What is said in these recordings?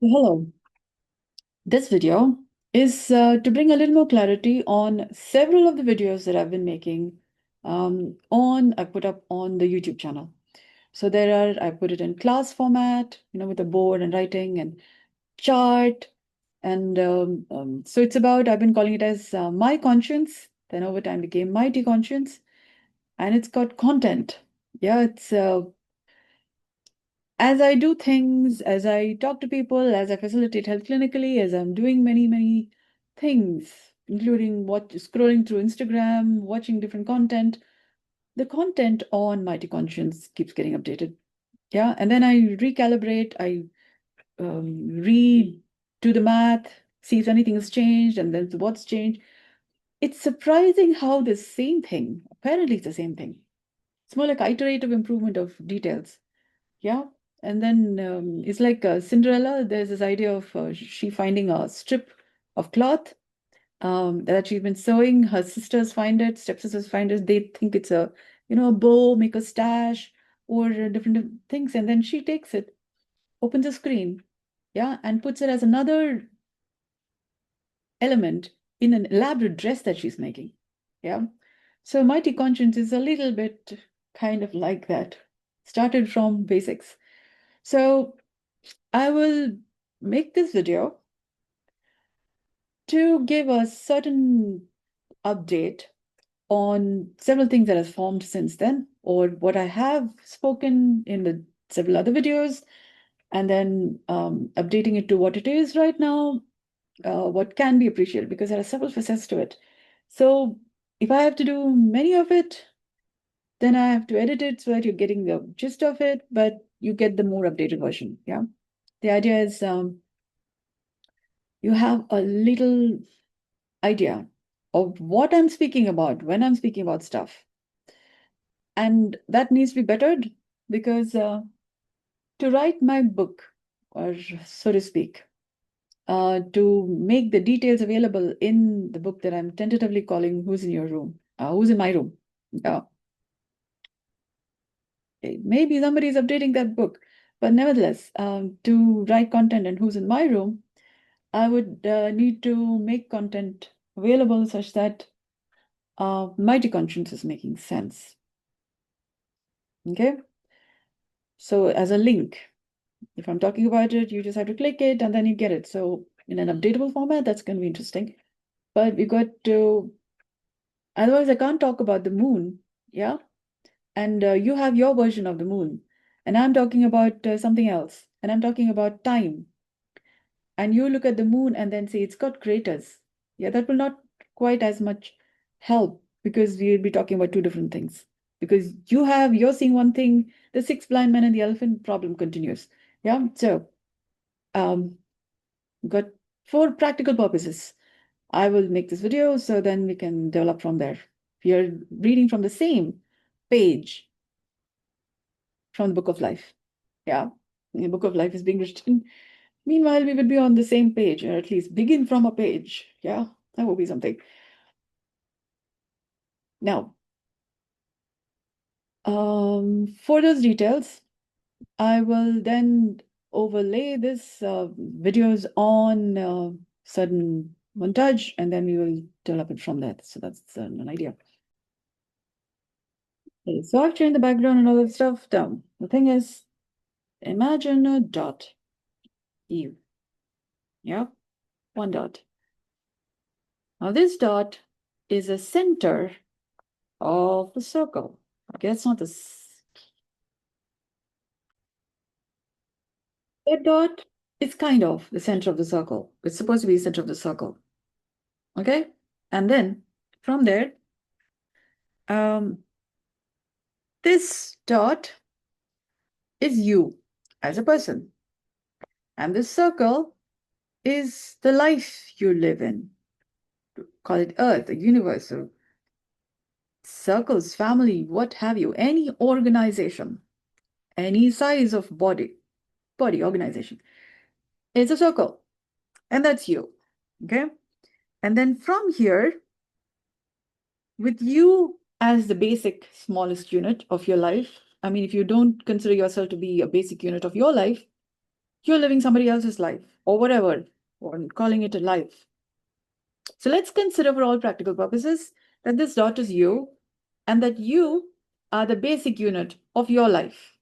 Hello. This video is to bring a little more clarity on several of the videos that I've been making I put up on the YouTube channel. So I put it in class format, with a board and writing and chart. And so I've been calling it as My Conscience, then over time became MITI Conscience, and it's got content. Yeah, it's as I do things, as I talk to people, as I facilitate health clinically, as I'm doing many, many things, including scrolling through Instagram, watching different content, the content on Mighty Conscience keeps getting updated. Yeah. And then I recalibrate, I read, do the math, see if anything has changed, and then what's changed. It's surprising how the same thing, apparently it's the same thing. It's more like iterative improvement of details. Yeah. And then it's like Cinderella. There's this idea of she finding a strip of cloth that she's been sewing. Her sisters find it, stepsisters find it. They think it's a bow, make a stash, or different things. And then she takes it, opens a screen, yeah, and puts it as another element in an elaborate dress that she's making. Yeah. So Mighty Conscience is a little bit kind of like that. Started from basics. So I will make this video to give a certain update on several things that has formed since then, or what I have spoken in the several other videos, and then updating it to what it is right now, what can be appreciated, because there are several facets to it. So if I have to do many of it, then I have to edit it so that you're getting the gist of it, but you get the more updated version. Yeah. The idea is you have a little idea of what I'm speaking about when I'm speaking about stuff. And that needs to be bettered because to write my book, or so to speak, to make the details available in the book that I'm tentatively calling Who's in Your Room? Who's in My Room? Maybe somebody's updating that book. But nevertheless, to write content and Who's in My Room, I would need to make content available such that Mighty Conscience is making sense. Okay. So as a link, if I'm talking about it, you just have to click it and then you get it. So in an updatable format, that's going to be interesting. But we got to, otherwise I can't talk about the moon. Yeah. And you have your version of the moon. And I'm talking about something else. And I'm talking about time. And you look at the moon and then say it's got craters. Yeah, that will not quite as much help because we'll be talking about two different things. Because you're seeing one thing, the six blind men and the elephant problem continues. Yeah, so got for practical purposes, I will make this video so then we can develop from there. We are reading from the same page from the Book of Life. Yeah, the Book of Life is being written. Meanwhile, we would be on the same page, or at least begin from a page. Yeah, that would be something. Now, for those details, I will then overlay this videos on certain montage, and then we will develop it from there. So that's an idea. Okay, so I've changed the background and all that stuff down. The thing is, imagine a dot. You. Yeah, one dot. Now this dot is a center of the circle. Okay, that's not the red dot. It's kind of the center of the circle. It's supposed to be the center of the circle. Okay, and then from there, um, this dot is you as a person, and this circle is the life you live in. Call it Earth, the universe, or circles, family, what have you, any organization, any size of body organization. It's a circle, and that's you. Okay, and then from here, with you as the basic smallest unit of your life, I mean, if you don't consider yourself to be a basic unit of your life, you're living somebody else's life or whatever, or calling it a life. So let's consider for all practical purposes that this dot is you and that you are the basic unit of your life.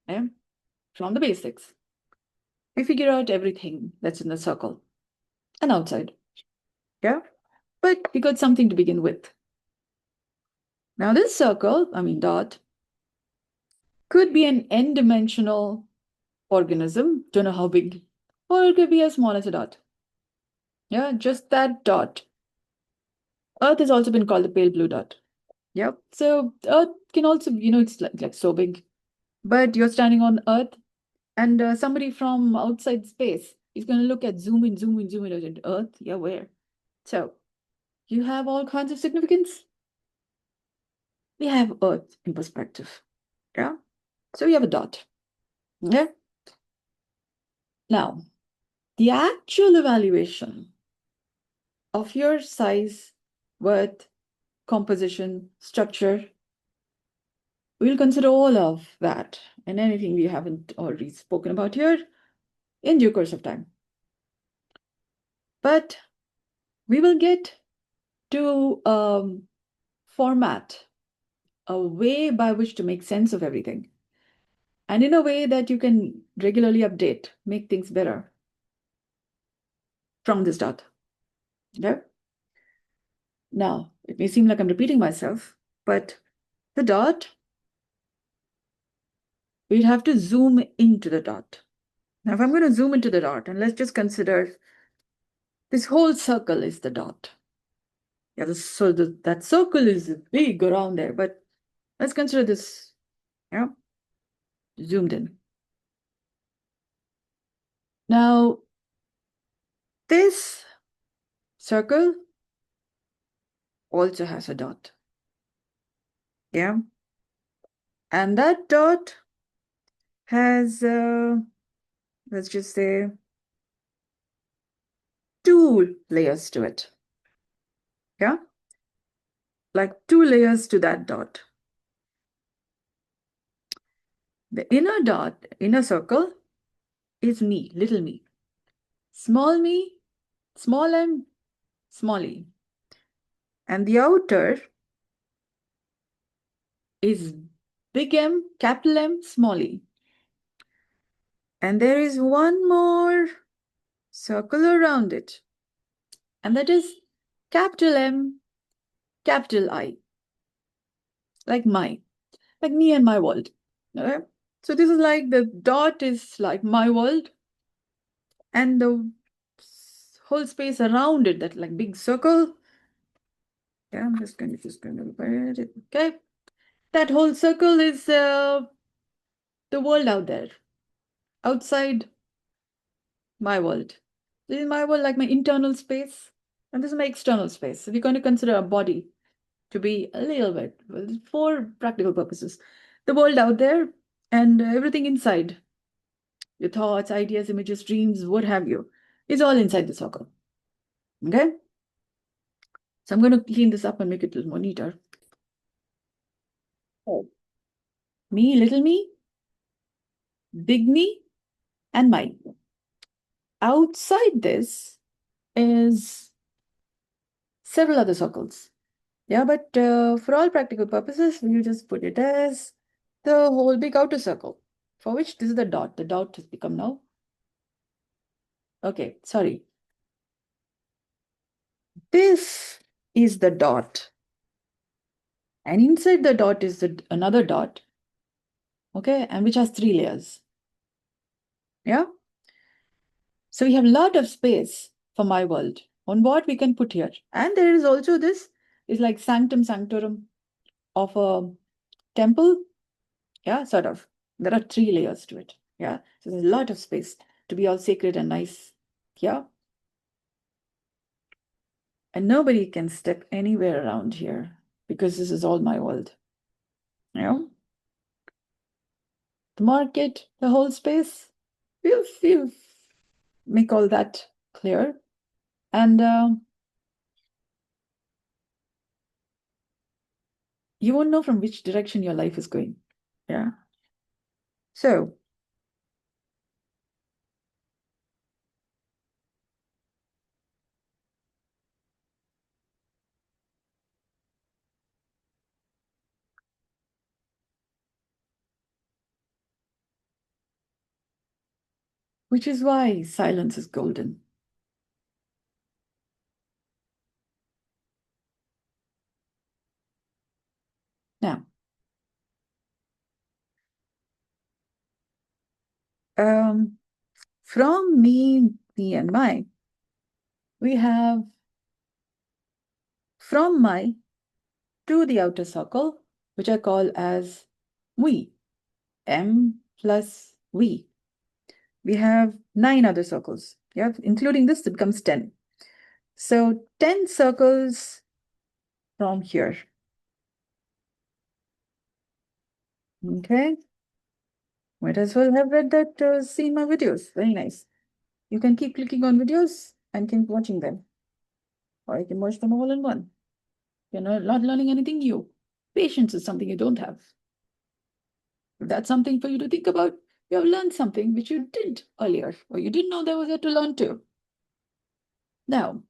Okay? From the basics. We figure out everything that's in the circle and outside. Yeah? But we got something to begin with. Now this circle, dot, could be an n-dimensional organism, don't know how big, or it could be as small as a dot. Yeah, just that dot. Earth has also been called the pale blue dot. Yep. So Earth can also, it's like so big. But you're standing on Earth, and somebody from outside space is going to look at zoom in at Earth. Yeah, where? So you have all kinds of significance. We have Earth in perspective. Yeah. So we have a dot. Yeah. Now, the actual evaluation of your size, width, composition, structure, we'll consider all of that and anything we haven't already spoken about here in due course of time. But we will get to format a way by which to make sense of everything. And in a way that you can regularly update, make things better from this dot. Okay? Now, it may seem like I'm repeating myself, but the dot, we'd have to zoom into the dot. Now, if I'm going to zoom into the dot, and let's just consider this whole circle is the dot. Yeah, that circle is big around there, but let's consider this, zoomed in. Now, this circle also has a dot. Yeah. And that dot has, let's just say, 2 layers to it. Yeah. Like 2 layers to that dot. The inner dot, inner circle, is me, little me. Small me, small m, small e. And the outer is big M, capital M, small e. And there is one more circle around it. And that is capital M, capital I. Like me and my world. Okay? So this is like the dot is like my world. And the whole space around it, that like big circle. Yeah, I'm just going to write it. Okay. That whole circle is the world out there. Outside my world. This is my world, like my internal space. And this is my external space. So we're going to consider a body to be a little bit, for practical purposes, the world out there and everything inside. Your thoughts, ideas, images, dreams, what have you, is all inside the circle. Okay? So I'm going to clean this up and make it a little more neater. Oh. Me, little me, big me, and my. Outside this is several other circles. Yeah, but for all practical purposes, we'll just put it as the whole big outer circle, for which this is the dot. The dot has become now. Okay, sorry. This is the dot. And inside the dot is another dot. Okay, and which has 3 layers. Yeah? So we have a lot of space for my world on what we can put here. And there is also this is like sanctum sanctorum of a temple. Yeah, sort of. There are 3 layers to it. Yeah, so there's a lot of space to be all sacred and nice. Yeah. And nobody can step anywhere around here because this is all my world. Yeah. The market, the whole space, we'll make all that clear. And you won't know from which direction your life is going. Yeah. So which is why silence is golden. Now, from me and my, we have from my to the outer circle, which I call as we, M plus we. We have 9 other circles. Yeah, including this, it becomes 10. So 10 circles from here. Okay. Might as well have read that, seen my videos. Very nice. You can keep clicking on videos and keep watching them. Or you can watch them all in one. You're not learning anything new. Patience is something you don't have. If that's something for you to think about, you have learned something which you didn't earlier, or you didn't know there was there to learn too. Now,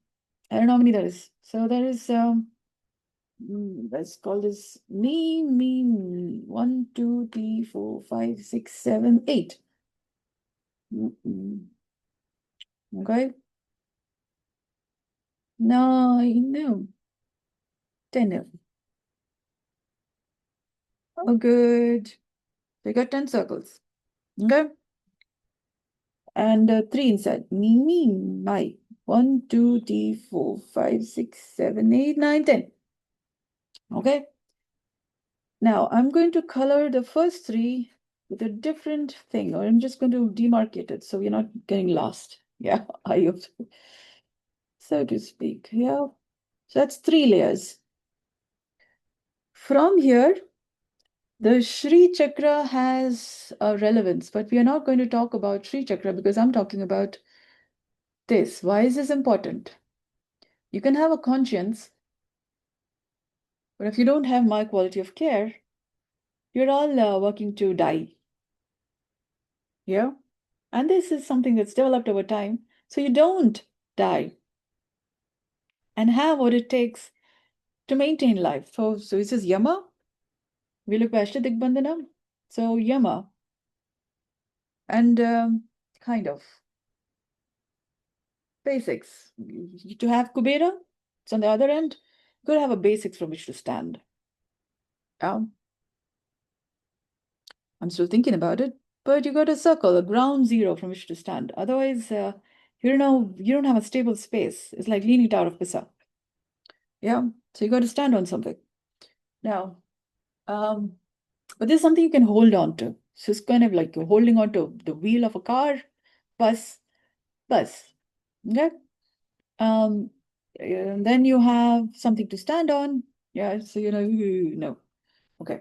I don't know how many there is. So there is, let's call this me. 1, 2, 3, 4, 5, 6, 7, 8. Okay. 9, no. 10. Oh, good. We got 10 circles. Okay. And 3 inside. Me, my. 1, 2, 3, 4, 5, 6, 7, 8, 9, 10. Okay. Now I'm going to color the first 3 with a different thing, or I'm just going to demarcate it so you're not getting lost. Yeah, so to speak. Yeah. So that's 3 layers. From here, the Shri Chakra has a relevance, but we are not going to talk about Shri Chakra because I'm talking about this. Why is this important? You can have a conscience, but if you don't have my quality of care, you're all working to die. Yeah. And this is something that's developed over time. So you don't die and have what it takes to maintain life. So this is Yama. Vilupashta Digbandhanam. So Yama. And kind of basics. To have Kubera, it's on the other end. You could have a basics from which to stand. I'm still thinking about it, but you got a circle, a ground zero from which to stand. Otherwise, you don't have a stable space. It's like Leaning Tower of Pisa. Yeah, so you got to stand on something. Now, but this is something you can hold on to. So it's kind of like you're holding on to the wheel of a car, bus. Okay. Um, and then you have something to stand on. Yeah, so no. Okay.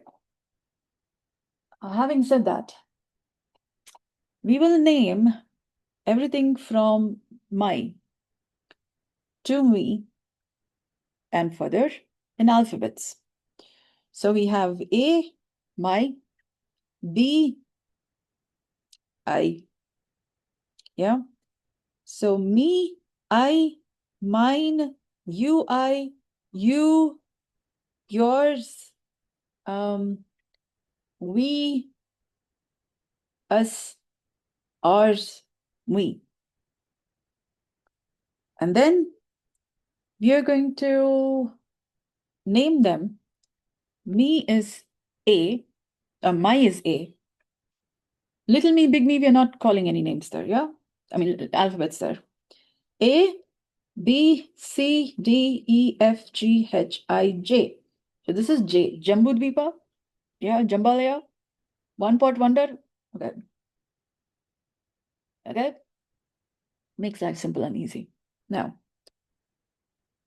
Having said that, we will name everything from my to me and further in alphabets. So we have A, my, B, I. Yeah. So me, I, mine, you, yours, we, us, ours, we. And then we are going to name them. Me is A, my is A. Little me, big me, we are not calling any names there, yeah? I mean, alphabets there. A, B, C, D, E, F, G, H, I, J. So this is J. Jambudvipa, yeah, Jambalaya, One Pot Wonder. Okay. Okay. Makes life simple and easy. Now,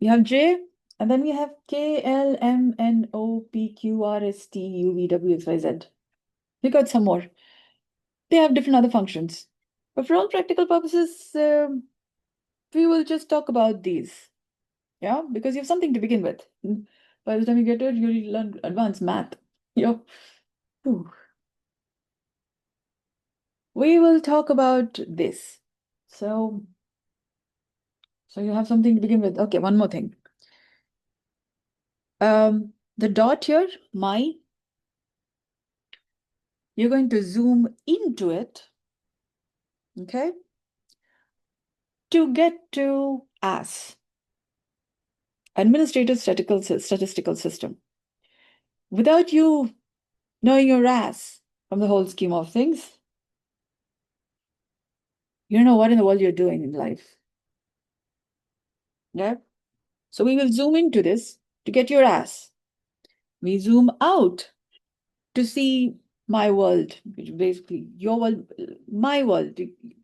we have J, and then we have K, L, M, N, O, P, Q, R, S, T, U, V, W, X, Y, Z. We got some more. They have different other functions. But for all practical purposes, we will just talk about these. Yeah, because you have something to begin with. By the time you get it, you'll learn advanced math. Yeah. Whew. We will talk about this. So you have something to begin with. Okay, one more thing. The dot here, my, you're going to zoom into it Okay? To get to AS, Administrative Statistical System, without you knowing your AS from the whole scheme of things, you don't know what in the world you're doing in life. Yeah? So we will zoom into this to get your AS. We zoom out to see my world, which basically your world, my world.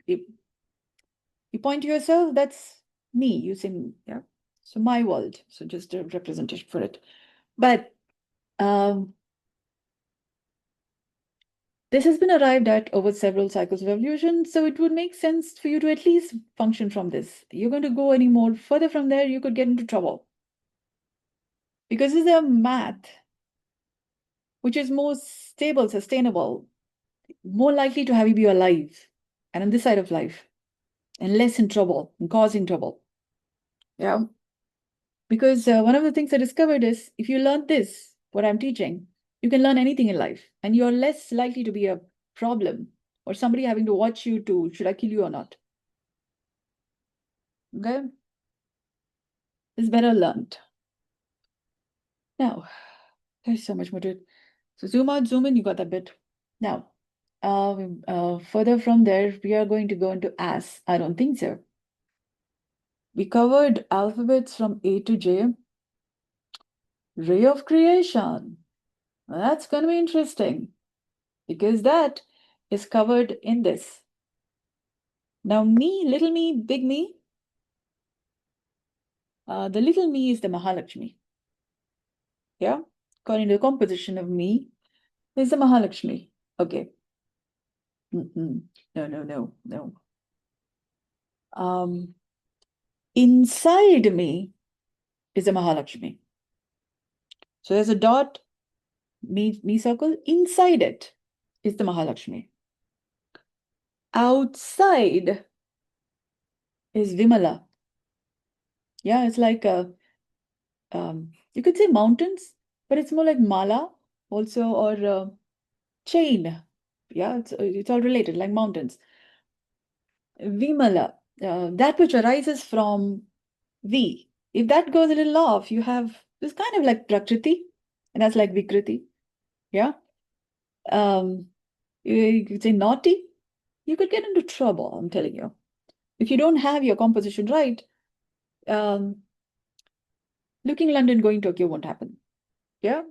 You point to yourself, that's me. You say, yeah. So my world. So just a representation for it. But this has been arrived at over several cycles of evolution, so it would make sense for you to at least function from this. You're going to go any more further from there, you could get into trouble. Because this is a math which is more stable, sustainable, more likely to have you be alive and on this side of life, and less in trouble and causing trouble. Yeah. Because one of the things I discovered is if you learn this, what I'm teaching, you can learn anything in life and you're less likely to be a problem or somebody having to watch you to, should I kill you or not? Okay? It's better learned. Now, there's so much more to it. So zoom out, zoom in, you got that bit. Now, further from there, we are going to go into AS. I don't think so. We covered alphabets from A to J. Ray of creation. Well, that's going to be interesting because that is covered in this. Now, me, little me, big me. The little me is the Mahalakshmi. Yeah, according to the composition of me is the Mahalakshmi. Okay. No, no, no, no. Inside me is a Mahalakshmi. So there's a dot, me circle. Inside it is the Mahalakshmi. Outside is Vimala. Yeah, it's like you could say mountains, but it's more like mala also, or chain. Yeah, it's all related, like mountains. Vimala, that which arises from V. If that goes a little off, you have this kind of like Prakriti, and that's like Vikriti. Yeah. Um, you could say naughty, you could get into trouble, I'm telling you. If you don't have your composition right, um, looking London, going Tokyo won't happen. Yeah.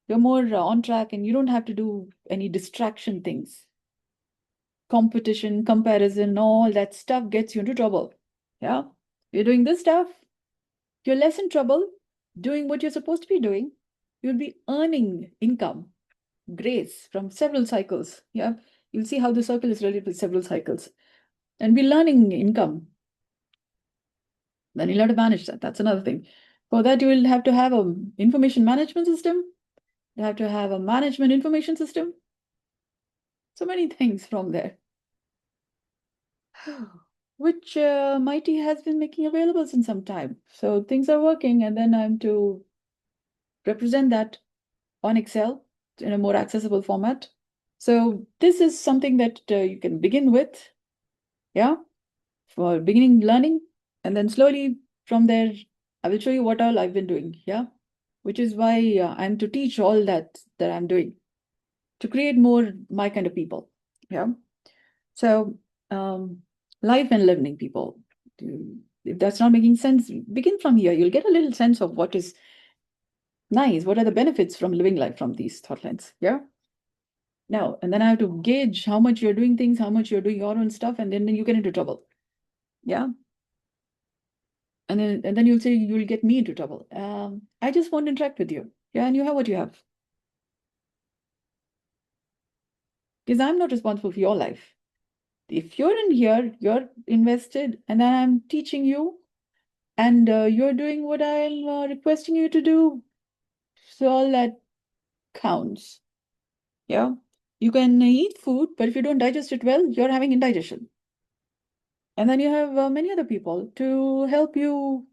You're more on track and you don't have to do any distraction things. Competition, comparison, all that stuff gets you into trouble. Yeah. You're doing this stuff, you're less in trouble doing what you're supposed to be doing. You'll be earning income, grace from several cycles. Yeah. You'll see how the circle is related with several cycles. And be learning income. Then you'll have to manage that. That's another thing. For that, you will have to have an information management system. You have to have a management information system. So many things from there. Which MITI has been making available since some time. So things are working, and then I'm to represent that on Excel in a more accessible format. So this is something that you can begin with, yeah, for beginning learning, and then slowly from there, I will show you what all I've been doing, yeah, which is why I'm to teach all that I'm doing to create more my kind of people, yeah. So life and learning people. If that's not making sense, begin from here. You'll get a little sense of what is nice. What are the benefits from living life from these thought lines? Yeah. Now, and then I have to gauge how much you're doing things, how much you're doing your own stuff, and then you get into trouble. Yeah. And then you'll say you'll get me into trouble. I just want to interact with you. Yeah, and you have what you have. Because I'm not responsible for your life. If you're in here, you're invested, and then I'm teaching you, and you're doing what I'm requesting you to do. So all that counts. Yeah. You can eat food, but if you don't digest it well, you're having indigestion. And then you have many other people to help you.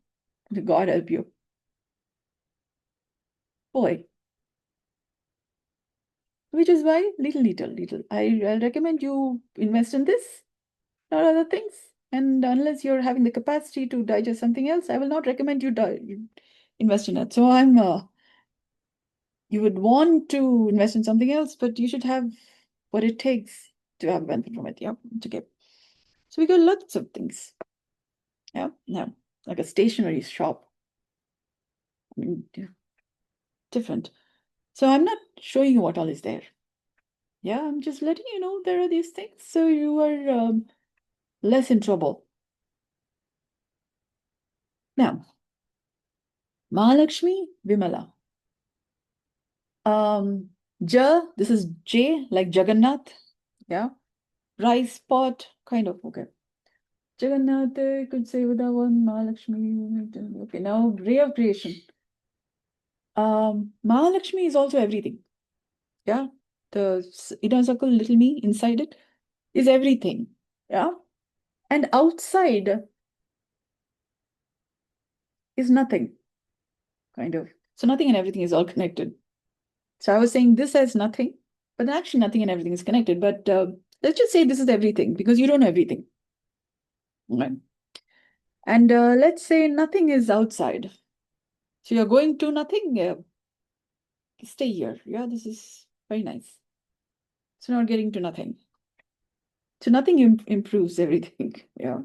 God help you. Boy. Which is why little. I'll recommend you invest in this. not other things. And unless you're having the capacity to digest something else, I will not recommend you invest in it. So you would want to invest in something else, but you should have what it takes to have benefit from it. Yeah, it's okay. So we got lots of things. Yeah, now like a stationery shop. I mean, different. So I'm not showing you what all is there. Yeah, I'm just letting you know there are these things, so you are less in trouble. Now, Mahalakshmi Vimala. This is J, like Jagannath. Yeah. Rice pot, kind of. Okay. Jagannath, could say without one, Mahalakshmi. Okay, now ray of creation. Mahalakshmi is also everything. Yeah. The inner circle, little me inside it is everything. Yeah. And outside is nothing, kind of. So nothing and everything is all connected. So I was saying this as nothing, but actually nothing and everything is connected. But let's just say this is everything because you don't know everything. Right? And let's say nothing is outside. So you're going to nothing, stay here. Yeah, this is very nice. So not getting to nothing. So nothing improves everything. Yeah,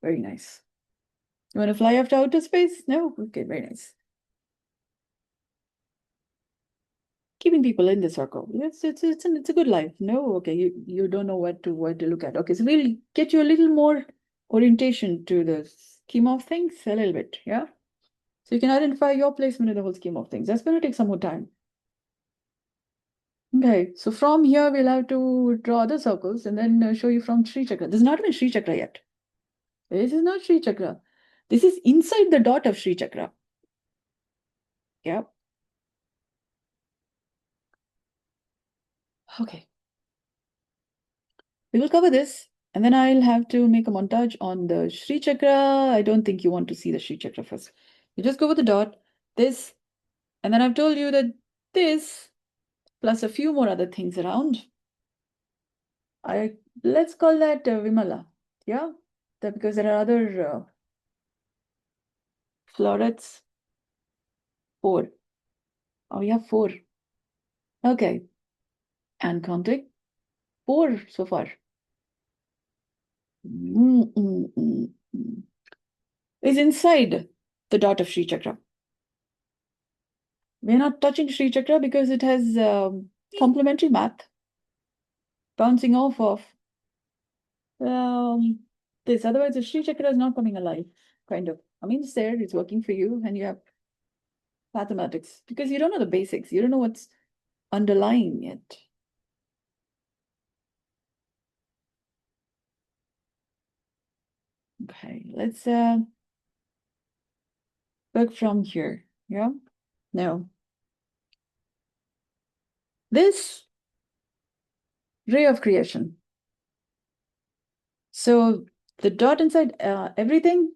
very nice. You want to fly after outer space? No? Okay, very nice. Keeping people in the circle. Yes, it's a good life. No, okay, you don't know what to look at. Okay, so we'll get you a little more orientation to the scheme of things a little bit. Yeah. So you can identify your placement in the whole scheme of things. That's going to take some more time. Okay, so from here we'll have to draw other circles and then show you from Sri Chakra. This is not even Sri Chakra yet. This is not Sri Chakra. This is inside the dot of Sri Chakra. Yeah. Okay. We will cover this and then I'll have to make a montage on the Sri Chakra. I don't think you want to see the Sri Chakra first. You just go with the dot, this, and then I've told you that this plus a few more other things around. Let's call that Vimala. Yeah. Because there are other florets. 4. Oh, we have 4. Okay. And counting. 4 so far. Is inside the dot of Sri Chakra. We're not touching Sri Chakra because it has complementary math bouncing off of this. Otherwise, the Sri Chakra is not coming alive, kind of. I mean, it's there, it's working for you, and you have mathematics because you don't know the basics. You don't know what's underlying it. Okay, let's work from here. Yeah. Now, this ray of creation. So the dot inside everything.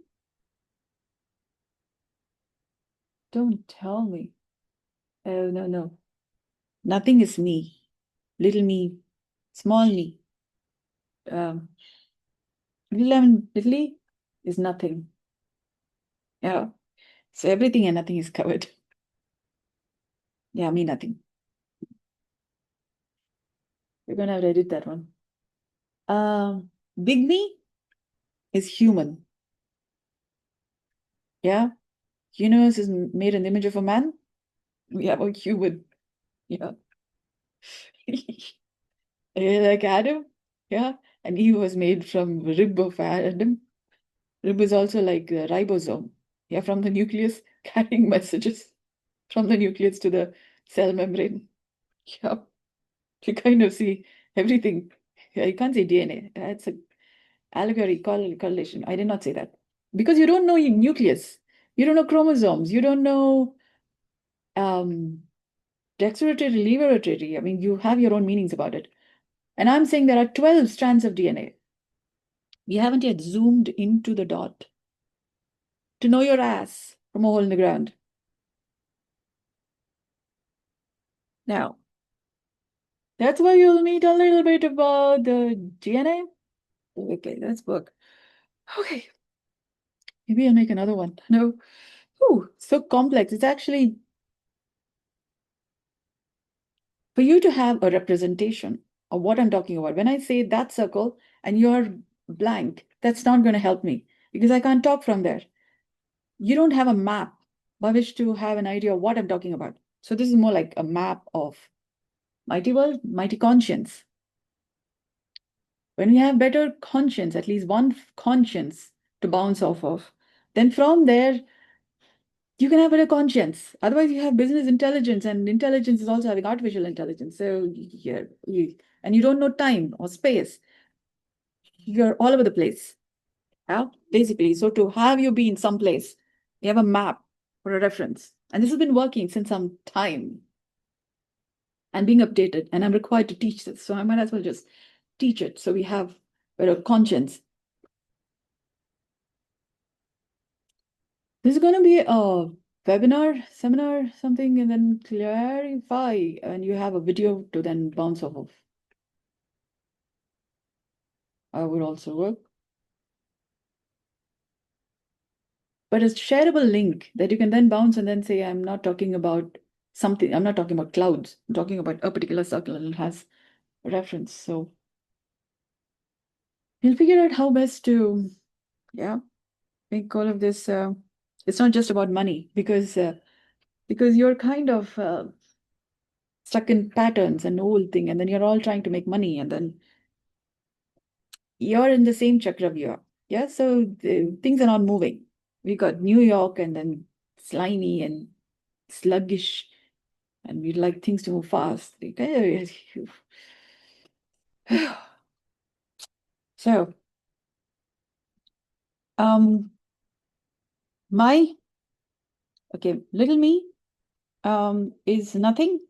Don't tell me. Oh, no, no. Nothing is me. Little me. Small me. Little is nothing. Yeah. So everything and nothing is covered. Yeah, me nothing. We're gonna have to edit that one. Big me is human. Yeah. Universe is made in the image of a man. We have a human. Yeah. Like Adam. Yeah. And Eve was made from rib of Adam. Rib is also like the ribosome. Yeah, from the nucleus, carrying messages from the nucleus to the cell membrane. Yeah. You kind of see everything. Yeah, you can't say DNA. It's an allegory, correlation. I did not say that. Because you don't know your nucleus. You don't know chromosomes. You don't know dexterity, liberatory. I mean, you have your own meanings about it. And I'm saying there are 12 strands of DNA. We haven't yet zoomed into the dot to know your ass from a hole in the ground. Now, that's why you'll meet a little bit about the DNA. Okay, let's work. Okay. Maybe I'll make another one. No. Oh, so complex. It's actually for you to have a representation of what I'm talking about. When I say that circle and you're blank, that's not going to help me because I can't talk from there. You don't have a map by which to have an idea of what I'm talking about. So this is more like a map of mighty world, mighty conscience. When we have better conscience, at least one conscience to bounce off of, then from there, you can have better conscience. Otherwise, you have business intelligence, and intelligence is also having artificial intelligence. So and you don't know time or space. You're all over the place. Yeah, basically. So to have you be in some place, you have a map for a reference. And this has been working since some time and being updated. And I'm required to teach this. So I might as well just teach it. So we have better conscience. This is going to be a webinar, seminar, something, and then clarify. And you have a video to then bounce off of. I would also work. But a shareable link that you can then bounce and then say, I'm not talking about something, I'm not talking about clouds, I'm talking about a particular circle and it has a reference. So you'll figure out how best to, make all of this. It's not just about money because you're kind of stuck in patterns and old thing, and then you're all trying to make money, and then you're in the same Chakravya. Yeah, so things are not moving. We got New York and then slimy and sluggish, and we'd like things to move fast. So, my little me is nothing,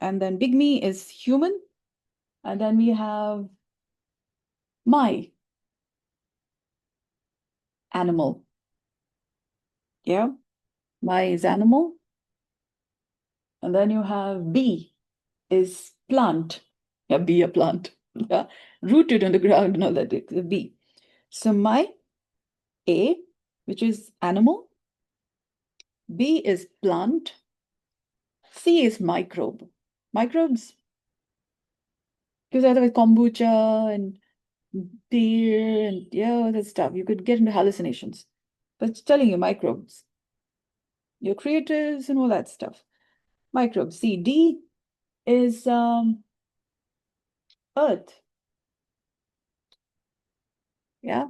and then big me is human, and then we have my animal. Yeah, my is animal, and then you have B is plant. Yeah, be a plant. Yeah, rooted on the ground and all that. It's a B. So my A, which is animal, B is plant, C is microbe. Microbes, because otherwise kombucha and beer and all that stuff, you could get into hallucinations. But it's telling you microbes, your creators and all that stuff. Microbes. C, D is earth. Yeah.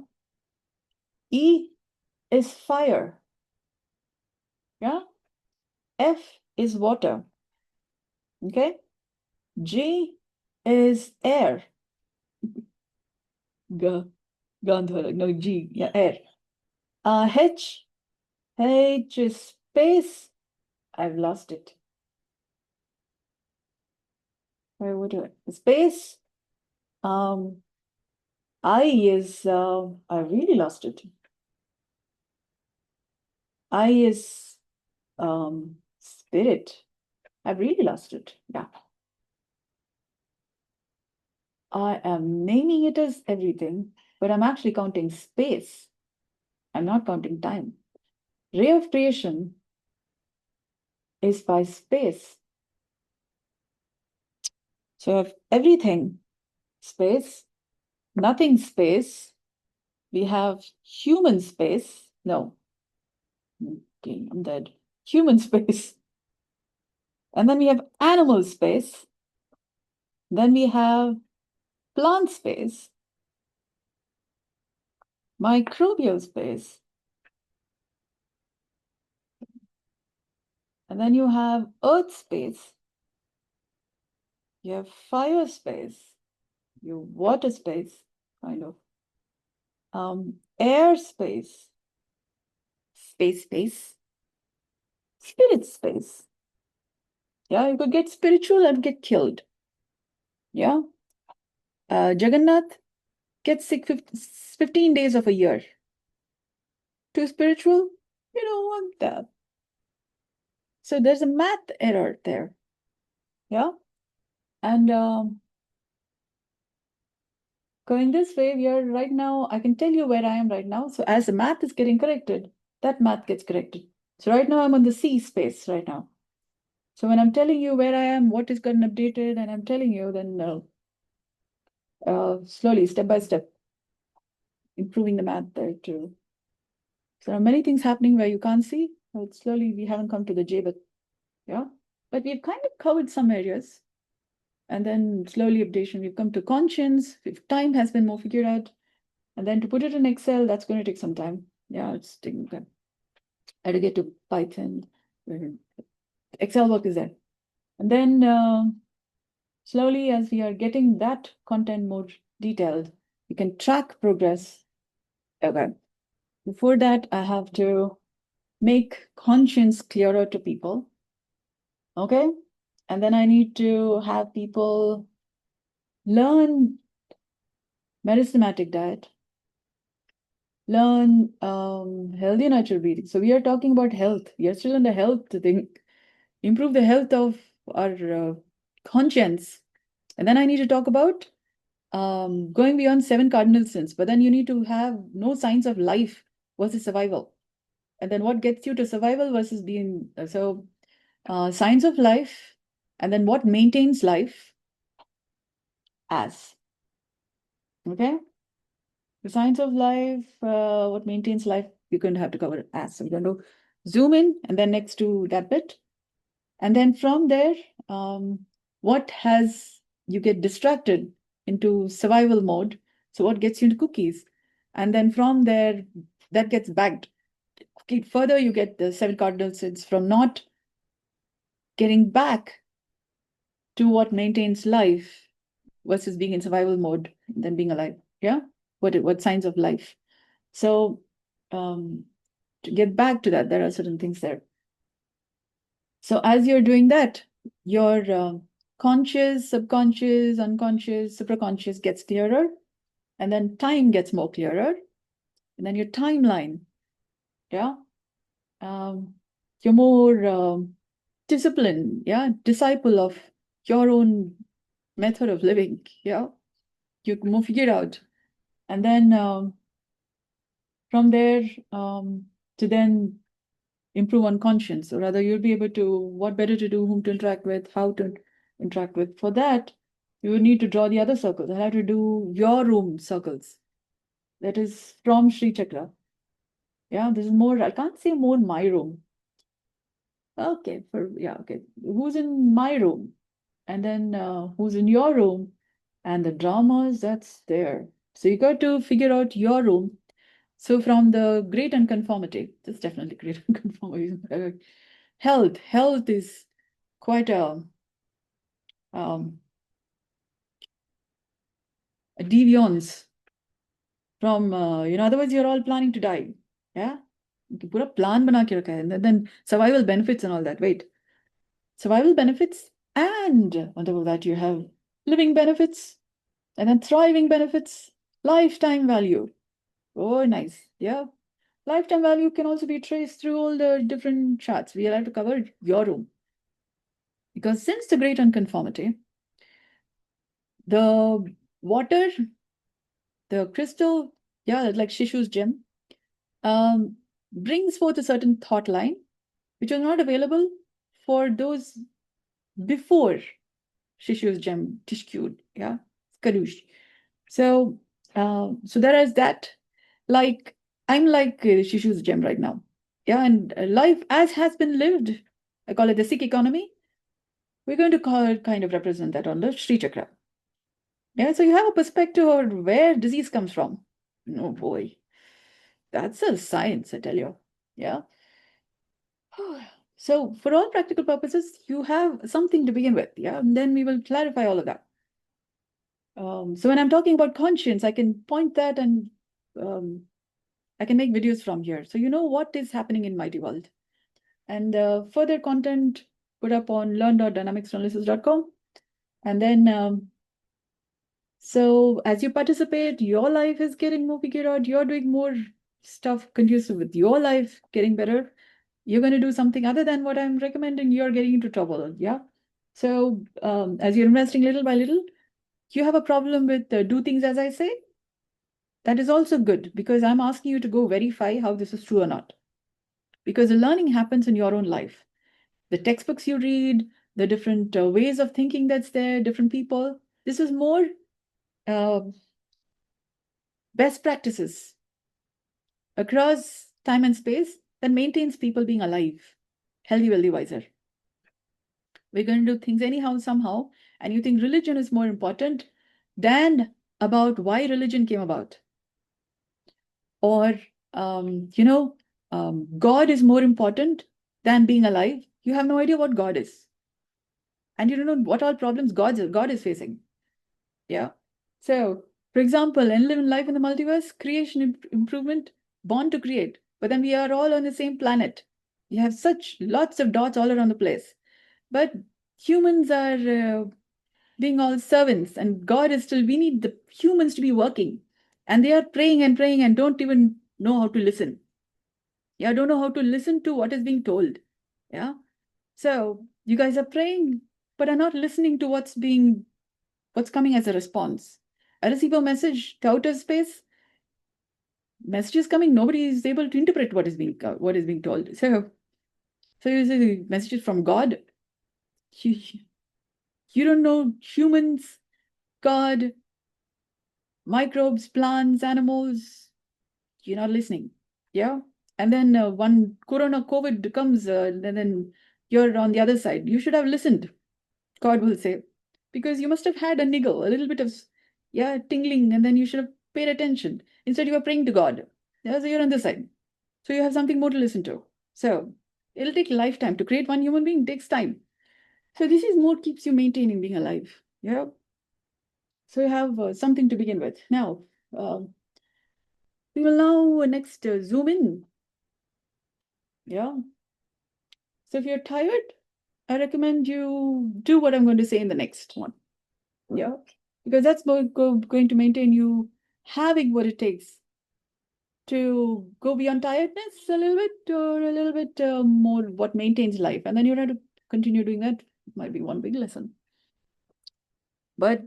E is fire. Yeah. F is water. Okay. G is air. G, Gandhara. No, G. Yeah, air. H. H is space. I've lost it. Where would it? Space. I is I really lost it. I is spirit. I've really lost it. Yeah. I am naming it as everything, but I'm actually counting space. I'm not counting time. Ray of creation is by space. So if everything space, nothing space, we have human space. No. Okay, I'm dead. Human space. And then we have animal space. Then we have plant space, microbial space. And then you have earth space. You have fire space. You have water space, kind of. Air space. Space. Spirit space. Yeah, you could get spiritual and get killed. Yeah. Jagannath gets sick 15 days of a year. Too spiritual? You don't want that. So there's a math error there. Yeah. And going this way, we are right now, I can tell you where I am right now. So as the math is getting corrected, that math gets corrected. So right now I'm on the C space right now. So when I'm telling you where I am, what is gotten updated, and I'm telling you, then slowly, step by step, improving the math there too. So there are many things happening where you can't see. But slowly, we haven't come to the J, but yeah. But we've kind of covered some areas. And then slowly updation, we've come to conscience. If time has been more figured out. And then to put it in Excel, that's going to take some time. Yeah, it's taking time. I had to get to Python. Excel work is there. And then slowly, as we are getting that content more detailed, you can track progress. Okay. Before that, I have to make conscience clearer to people. Okay. And then I need to have people learn meristematic diet, learn healthy natural breathing. So we are talking about health. We are still in the health thing. Improve the health of our conscience. And then I need to talk about going beyond 7 cardinal sins. But then you need to have no signs of life versus survival. And then what gets you to survival versus being signs of life, and then what maintains life as. Okay? The signs of life, what maintains life, you're going to have to cover as. So we're going to zoom in, and then next to that bit. And then from there, what has you get distracted into survival mode. So what gets you into cookies? And then from there, that gets backed. Further, you get the 7 cardinal sins from not getting back to what maintains life versus being in survival mode and then being alive. Yeah. What signs of life? So to get back to that, there are certain things there. So as you're doing that, your conscious, subconscious, unconscious, supraconscious gets clearer, and then time gets more clearer, and then your timeline, yeah, you're more disciplined, yeah, disciple of your own method of living, yeah, you can more figure it out, and then from there to then improve on conscience, or rather you'll be able to what better to do, whom to interact with, how to interact with. For that, you will need to draw the other circles. I have to do your room circles. That is from Sri Chakra. Yeah, this is more, I can't say more my room. Okay, okay. Who's in my room? And then who's in your room? And the dramas that's there. So you got to figure out your room. So from the great unconformity, this definitely great unconformity. Health is quite a deviance from otherwise you're all planning to die. Yeah, put a plan bana ke rakha hai. And then survival benefits and all that. Wait, survival benefits, and on top of that you have living benefits, and then thriving benefits, lifetime value. Oh, nice. Yeah. Lifetime value can also be traced through all the different charts. We have to cover your room. Because since the great unconformity, the water, the crystal, yeah, like Shishu's gem, brings forth a certain thought line, which was not available for those before Shishu's gem, Tishkud, yeah, Karush. So, so there is that, like, I'm like Shishu's gem right now. Yeah, and life as has been lived, I call it the Sikh economy. We're going to kind of represent that on the Sri Chakra. Yeah, so you have a perspective of where disease comes from. Oh boy, that's a science, I tell you. Yeah. So for all practical purposes, you have something to begin with. Yeah, and then we will clarify all of that. So when I'm talking about conscience, I can point that and I can make videos from here. So you know what is happening in MITI world. And further content put up on learn.dynamicsanalysis.com. And then so as you participate, your life is getting more figured out. You're doing more stuff conducive with your life getting better. You're going to do something other than what I'm recommending. You're getting into trouble. Yeah. So as you're investing little by little, you have a problem with do things as I say, that is also good, because I'm asking you to go verify how this is true or not. Because the learning happens in your own life. The textbooks you read, the different ways of thinking that's there, different people. This is more uh, best practices across time and space that maintains people being alive, healthy, wealthy, wiser. We're going to do things anyhow, somehow, and you think religion is more important than about why religion came about. Or, God is more important than being alive. You have no idea what God is. And you don't know what all problems God is facing. Yeah. So, for example, and live in life in the multiverse, creation, improvement, born to create. But then we are all on the same planet. You have such lots of dots all around the place. But humans are being all servants, and God is still, we need the humans to be working. And they are praying and don't even know how to listen. Yeah, don't know how to listen to what is being told. Yeah. So you guys are praying, but are not listening to what's coming as a response. I receive a message to outer space. Message is coming. Nobody is able to interpret what is being told. So you see messages from God. You, you don't know humans, God, microbes, plants, animals. You're not listening. Yeah. And then when COVID comes, and then you're on the other side. You should have listened, God will say, because you must have had a niggle, a little bit of, yeah, tingling, and then you should have paid attention. Instead, you were praying to God. Yeah, so you're on this side. So you have something more to listen to. So it'll take a lifetime to create one human being, takes time. So this is more keeps you maintaining being alive. Yeah. So you have something to begin with. Now, we will now next zoom in. Yeah. So if you're tired, I recommend you do what I'm going to say in the next one. Yeah. Because that's going to maintain you having what it takes to go beyond tiredness a little bit, or a little bit more what maintains life. And then you have to continue doing that. It might be one big lesson. But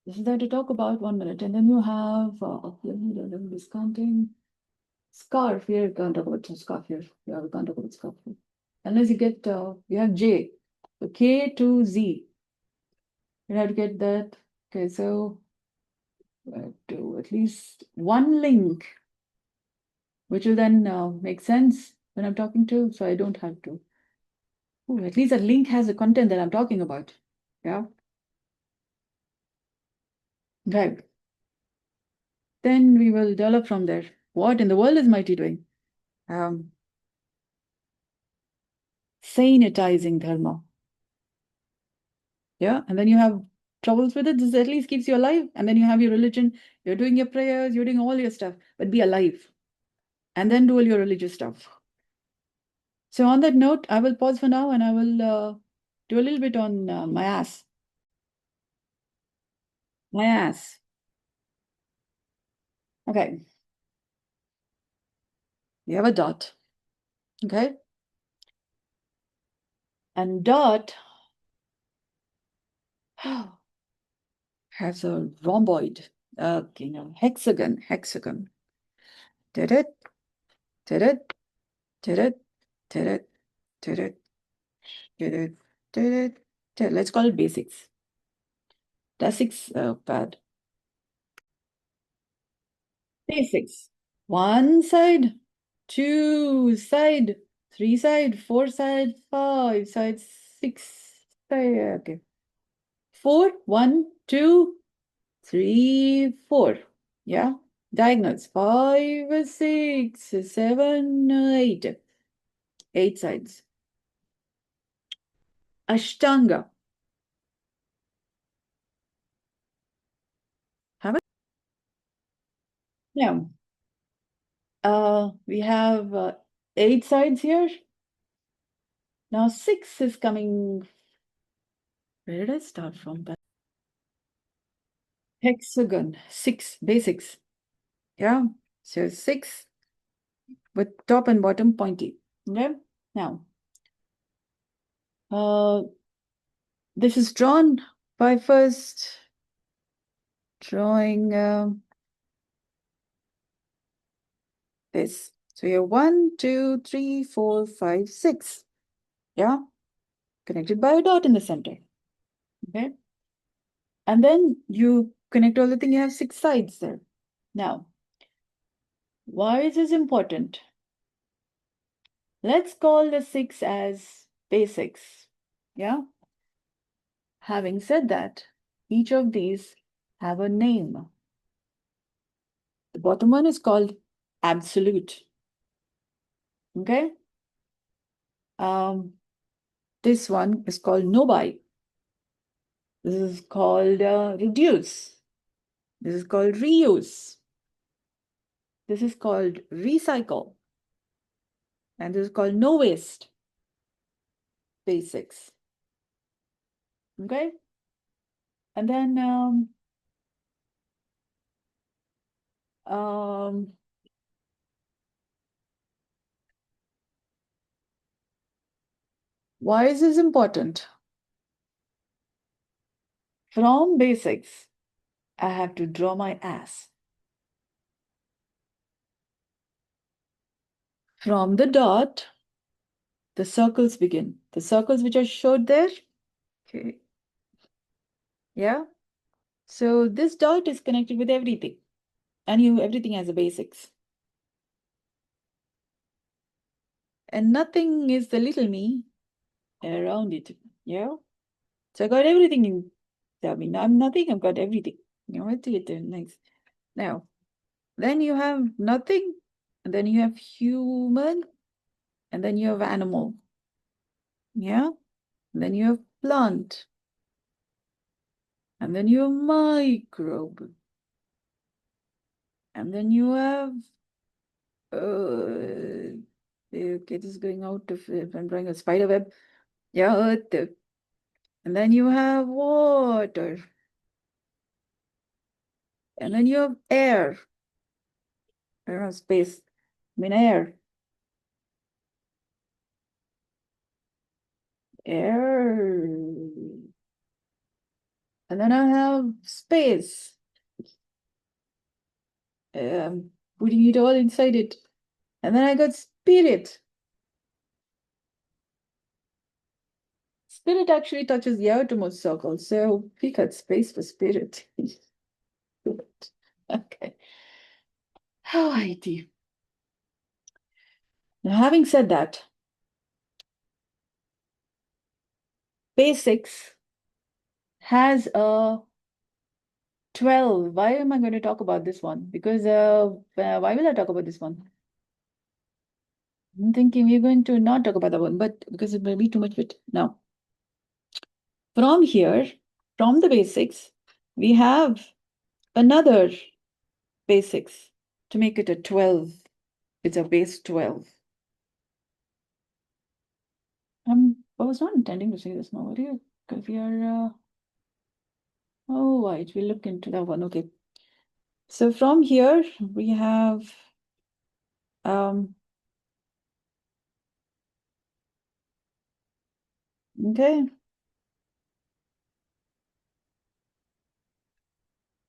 this is there to talk about 1 minute. And then you have, let me discounting. Scarf here, you can't talk about scarf here. Yeah, we can't talk about scarf here. Unless you get, you have J. So K to Z. You have to get that. Okay, so to at least one link, which will then make sense when I'm talking to, so I don't have to. Ooh, at least that link has the content that I'm talking about. Yeah. Right. Then we will develop from there. What in the world is MITI doing? Sanitizing dharma. Yeah. And then you have troubles with it. This at least keeps you alive. And then you have your religion. You're doing your prayers. You're doing all your stuff. But be alive. And then do all your religious stuff. So on that note, I will pause for now, and I will do a little bit on my ass. My ass. Okay. You have a dot. Okay. And dot has a rhomboid. Hexagon. Did it? Did it? Did it? Did it? Did it? Did it? Did it? Did it? Let's call it basics. Basics, bad. Basics. One side, two side, three side, four side, five side, six side. Okay. 4, 1, 2, 3, 4. Yeah. Diagonals. 5, 6, 7, 8. 8 sides. Ashtanga. Have it? Yeah. We have 8 sides here. Now 6 is coming. Where did I start from? Hexagon. 6 basics. Yeah. So 6 with top and bottom pointy. Okay. Now, this is drawn by first drawing this. So you have 1, 2, 3, 4, 5, 6. Yeah, connected by a dot in the center. Okay. And then you connect all the thing, you have 6 sides there. Now, why is this important? Let's call the 6 as basics. Yeah. Having said that, each of these have a name. The bottom one is called absolute. Okay. This one is called no-buy. This is called reduce. This is called reuse. This is called recycle. And this is called no waste. Basics. Okay. And then why is this important? From basics, I have to draw my ass. From the dot, the circles begin. The circles which I showed there. Okay. Yeah. So this dot is connected with everything. And everything has a basics. And nothing is the little me around it. Yeah. So I got everything in. I mean, I'm nothing, I've got everything. You know, it's nice. Now, then you have nothing, and then you have human, and then you have animal. Yeah. And then you have plant. And then you have microbe. And then you have okay, this is going out of if I'm drawing a spider web. Yeah, earth. And then you have water. And then you have air. I don't know, space. I mean air. Air. And then I have space. Putting it all inside it. And then I got spirit. Spirit actually touches the outermost circle, so we got space for spirit. Okay. How IT. Now, having said that, basics has a 12. Why am I going to talk about this one? Because why will I talk about this one? I'm thinking we're going to not talk about that one, but because it will be too much of it. Now, from here, from the basics, we have another basics to make it a 12. It's a base 12. I was not intending to say this now, are you? Because we are, oh, right, we'll look into that one. Okay. So from here, we have, okay.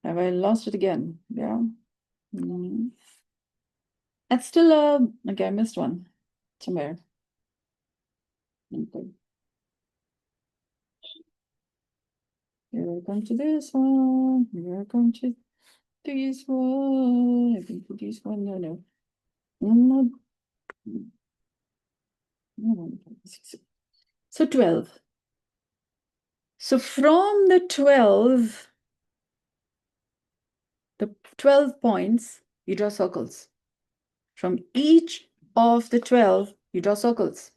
Have I lost it again? Yeah. It's still, okay, I missed one somewhere. Okay. Here I come to this one. Here I come to this one. I think this one. No. No. So 12. So from the 12 points, you draw circles. From each of the 12, you draw circles.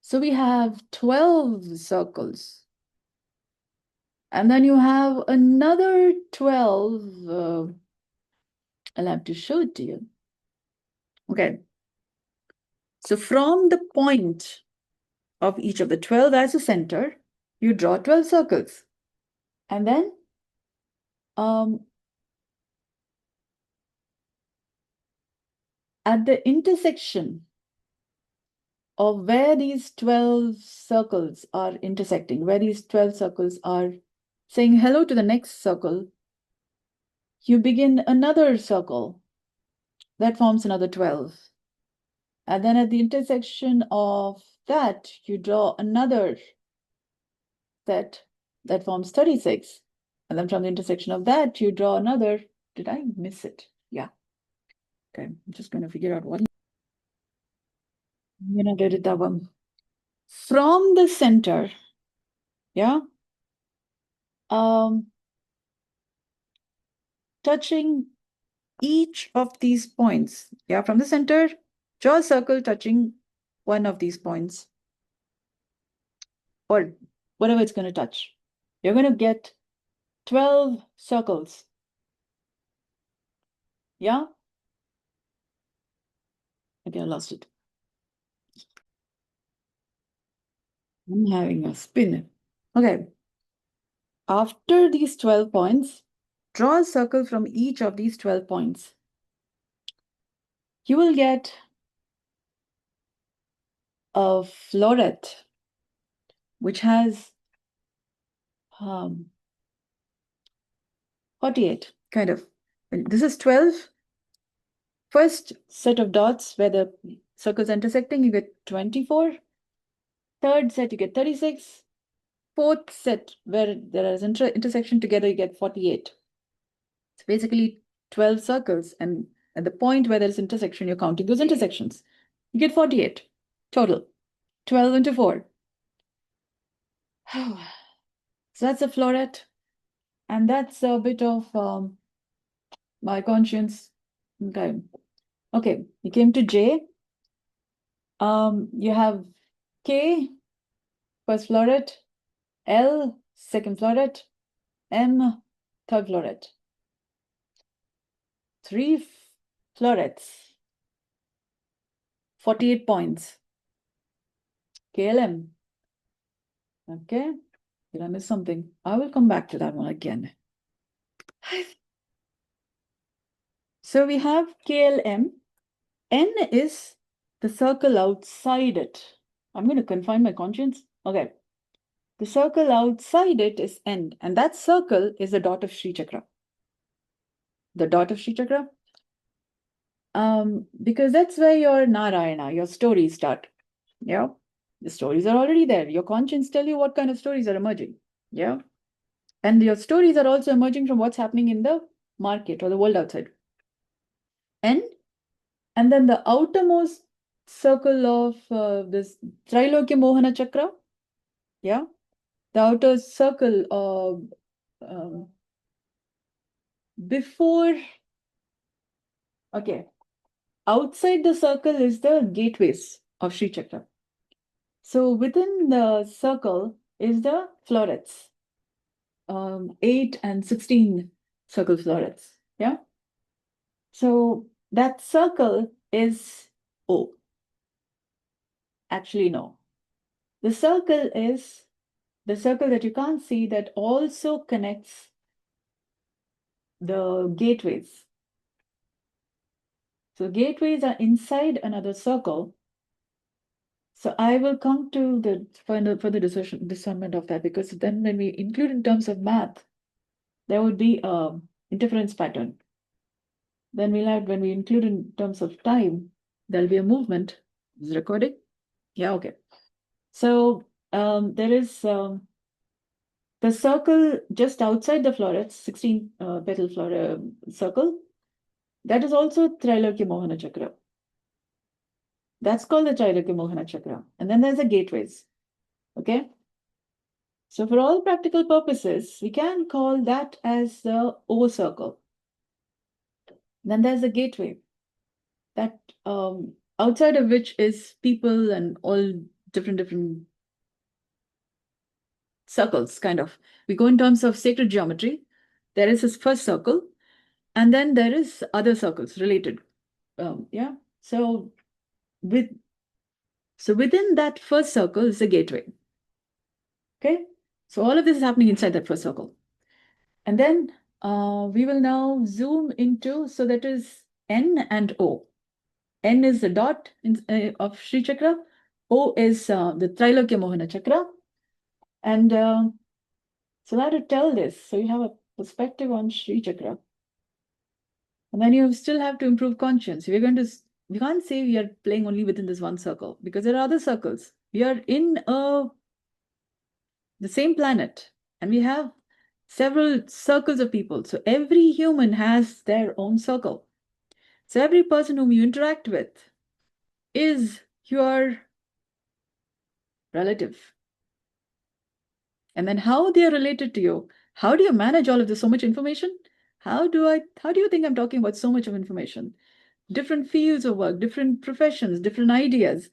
So we have 12 circles. And then you have another 12. I'll have to show it to you. Okay. So from the point of each of the 12 as a center, you draw 12 circles. And then at the intersection of where these 12 circles are intersecting, where these 12 circles are saying hello to the next circle, you begin another circle that forms another 12. And then at the intersection of that, you draw another set that forms 36. And then from the intersection of that, you draw another. Did I miss it? Yeah. Okay, I'm just going to figure out what. I'm going to get it that one. From the center, yeah, touching each of these points, yeah, from the center, draw a circle touching one of these points, or whatever it's going to touch. You're going to get 12 circles. Yeah? Okay, I lost it. I'm having a spin. Okay. After these 12 points, draw a circle from each of these 12 points. You will get a floret, which has 48, kind of. And this is 12. First set of dots where the circles are intersecting, you get 24. Third set, you get 36. Fourth set where there is intersection together, you get 48. It's basically 12 circles. And at the point where there's intersection, you're counting those intersections. You get 48 total. 12 into 4. So that's a floret. And that's a bit of my conscience. Okay. Okay, you came to J. You have K, first floret, L, second floret, M, third floret. 3 florets, 48 points. KLM. Okay, did I miss something? I will come back to that one again. So we have KLM. N is the circle outside it. I'm going to confine my conscience. Okay. The circle outside it is N, and that circle is the dot of Sri Chakra. The dot of Sri Chakra. Because that's where your Narayana, your stories start. Yeah. The stories are already there. Your conscience tell you what kind of stories are emerging. Yeah. And your stories are also emerging from what's happening in the market or the world outside. And then the outermost circle of this Trilokya Mohana Chakra. Yeah. The outer circle of before. Okay. Outside the circle is the gateways of Sri Chakra. So within the circle is the florets. 8 and 16 circle florets. Yeah. So that circle is O. Actually, no. The circle is the circle that you can't see that also connects the gateways. So gateways are inside another circle. So I will come to the further discernment of that, because then when we include in terms of math, there would be a interference pattern. Then we'll have, when we include in terms of time, there'll be a movement. Is it recording? Yeah, okay. So there is the circle just outside the florets, 16 petal floret circle. That is also Trilokya Mohana Chakra. That's called the Trilokya Mohana Chakra. And then there's the gateways. Okay. So for all practical purposes, we can call that as the O circle. Then there's the gateway, that outside of which is people and all different circles, kind of. We go in terms of sacred geometry. There is this first circle, and then there is other circles related. Yeah. So within that first circle is the gateway. Okay. So all of this is happening inside that first circle. And then we will now zoom into, so that is N and O. N is the dot of Sri Chakra. O is the Trilokya Mohana Chakra. And so now to tell this, so you have a perspective on Sri Chakra. And then you still have to improve conscience. We can't say we are playing only within this one circle, because there are other circles. We are in the same planet, and we have several circles of people. So every human has their own circle. So every person whom you interact with is your relative. And then how they are related to you. How do you manage all of this, so much information? How do you think I'm talking about so much of information? Different fields of work, different professions, different ideas,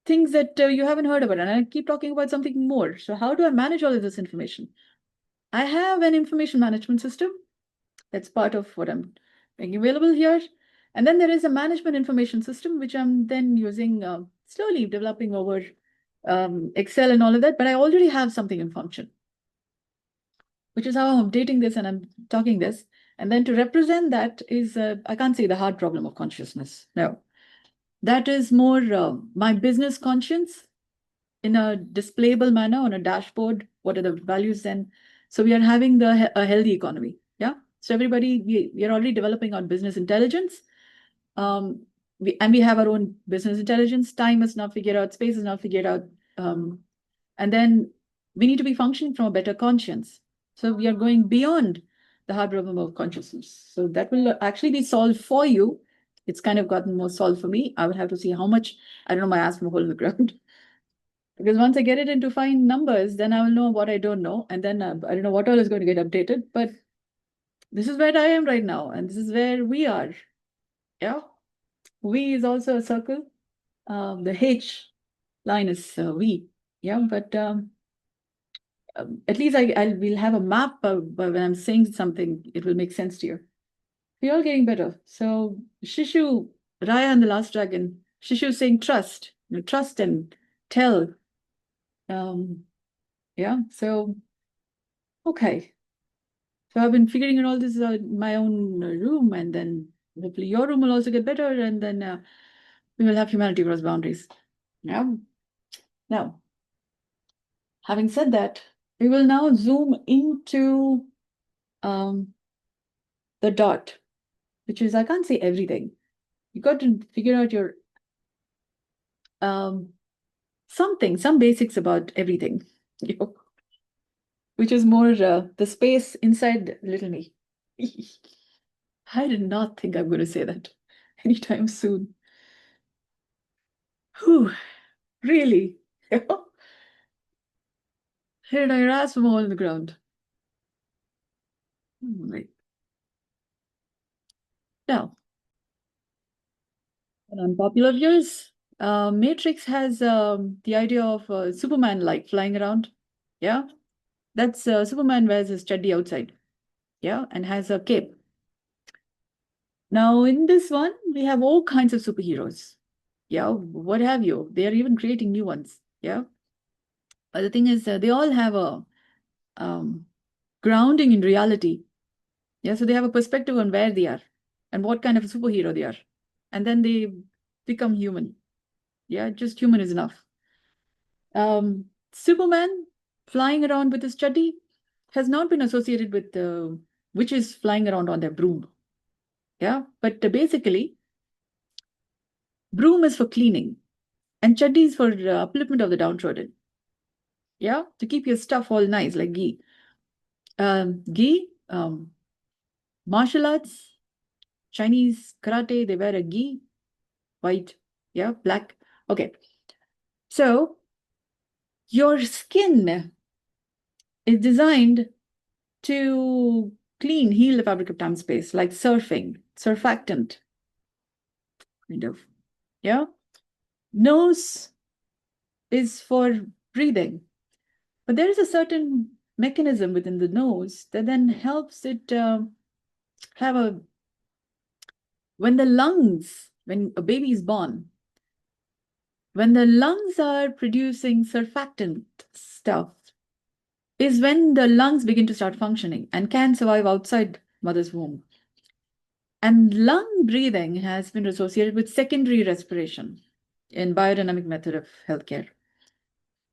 things that you haven't heard about. And I keep talking about something more. So how do I manage all of this information? I have an information management system. That's part of what I'm making available here. And then there is a management information system, which I'm then using, slowly developing over Excel and all of that. But I already have something in function, which is how I'm updating this and I'm talking this. And then to represent that is, I can't say the hard problem of consciousness. No, that is more my business conscience in a displayable manner on a dashboard. What are the values then? So we are having a healthy economy. Yeah. So everybody, we are already developing our business intelligence. We have our own business intelligence. Time is not figured out. Space is not figured out. And then we need to be functioning from a better conscience. So we are going beyond the hard problem of consciousness. So that will actually be solved for you. It's kind of gotten more solved for me. I would have to see how much. I don't know my ass from a hole in the ground. Because once I get it into fine numbers, then I will know what I don't know. And then I don't know what all is going to get updated. But this is where I am right now. And this is where we are. Yeah. We is also a circle. The H line is we. Yeah. But at least I will have a map when I'm saying something, it will make sense to you. We're all getting better. So Shishu, Raya and the Last Dragon, Shishu is saying trust, trust and tell. Yeah, so, okay. So I've been figuring out all this in my own room, and then hopefully your room will also get better, and then we will have humanity across boundaries. Yeah. Now, having said that, we will now zoom into the dot, which is, I can't say everything. You got to figure out your some basics about everything, you know, which is more the space inside little me. I did not think I'm going to say that anytime soon. Whew, really? Here I rise from a hole in the ground. Right. Now, an unpopular views. Matrix has the idea of Superman like flying around. Yeah, that's Superman wears his chaddi outside. Yeah, and has a cape. Now, in this one, we have all kinds of superheroes. Yeah, what have you? They are even creating new ones. Yeah. But the thing is, they all have a grounding in reality. Yeah, so they have a perspective on where they are and what kind of a superhero they are. And then they become human. Yeah, just human is enough. Superman flying around with his chaddi has not been associated with witches flying around on their broom. Yeah, but basically, broom is for cleaning and chaddi is for upliftment of the downtrodden. Yeah, to keep your stuff all nice like ghee. Ghee, martial arts, Chinese karate, they wear a gi, white, yeah, black. Okay. So your skin is designed to clean, heal the fabric of time space, like surfing, surfactant, kind of. Yeah. Nose is for breathing. But there is a certain mechanism within the nose that then helps it have a, when the lungs, when a baby is born, when the lungs are producing surfactant stuff, is when the lungs begin to start functioning and can survive outside mother's womb. And lung breathing has been associated with secondary respiration in biodynamic method of healthcare.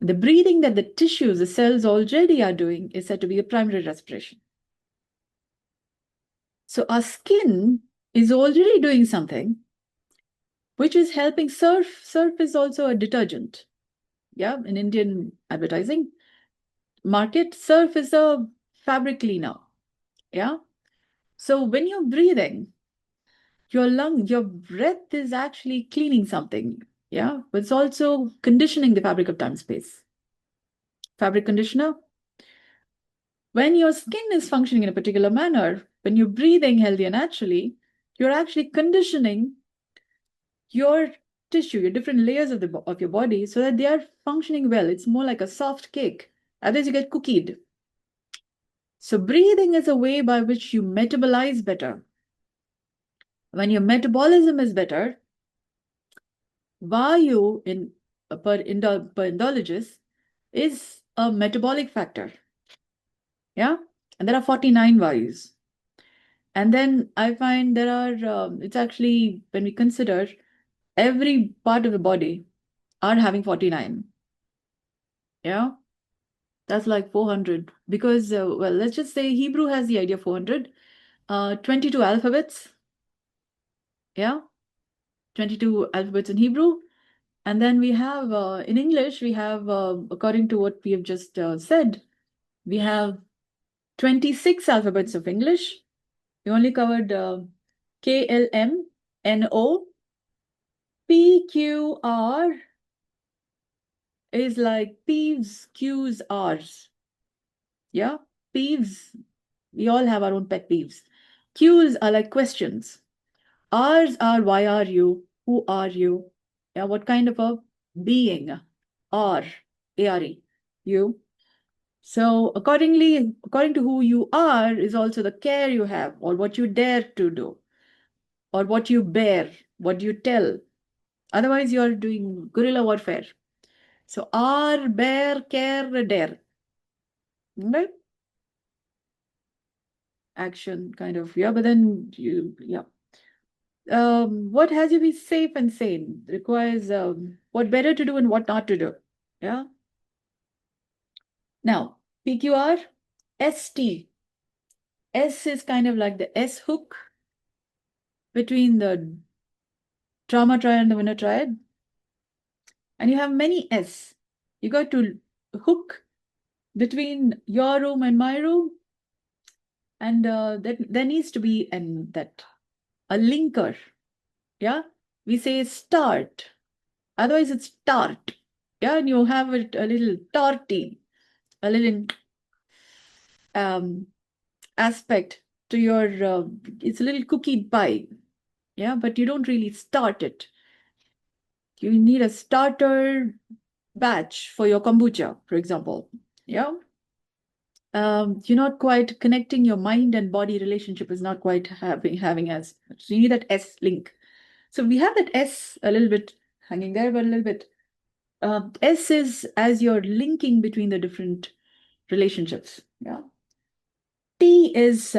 The breathing that the tissues, the cells already are doing is said to be a primary respiration. So our skin is already doing something which is helping surf. Surf is also a detergent. Yeah, in Indian advertising market, surf is a fabric cleaner. Yeah. So when you're breathing, your breath is actually cleaning something. Yeah. But it's also conditioning the fabric of time space. Fabric conditioner. When your skin is functioning in a particular manner, when you're breathing healthy and naturally, you're actually conditioning your tissue, your different layers of your body, so that they are functioning well. It's more like a soft cake. Otherwise, you get cookied. So breathing is a way by which you metabolize better. When your metabolism is better, Vayu per Indologist is a metabolic factor. Yeah. And there are 49 Vayus. And then I find there are, it's actually, when we consider every part of the body are having 49. Yeah. That's like 400. Because, well, let's just say Hebrew has the idea of 400. 22 alphabets. Yeah. 22 alphabets in Hebrew. And then we have, in English, we have, according to what we have just said, we have 26 alphabets of English. We only covered K, L, M, N, O. P, Q, R is like P's, Q's, R's. Yeah, peeves. We all have our own pet peeves. Q's are like questions. R's are why are you? Who are you? Yeah, what kind of a being? R, A-R-E, you. So according to who you are is also the care you have, or what you dare to do, or what you bear, what you tell. Otherwise, you're doing guerrilla warfare. So R, bear, care, dare. Right? Action kind of, yeah, but then yeah. What has you be safe and sane requires what better to do and what not to do. Yeah. Now, PQR, ST. S is kind of like the S hook between the trauma triad and the winner triad. And you have many S. You got to hook between your room and my room. And there needs to be a linker. Yeah. We say start. Otherwise, it's tart. Yeah. And you have it a little tarty, a little aspect to your, it's a little cookie pie. Yeah. But you don't really start it. You need a starter batch for your kombucha, for example. Yeah. You're not quite connecting your mind and body relationship is not quite having as much. So you need that S link. So we have that S a little bit hanging there, but a little bit. S is as you're linking between the different relationships. Yeah. T is,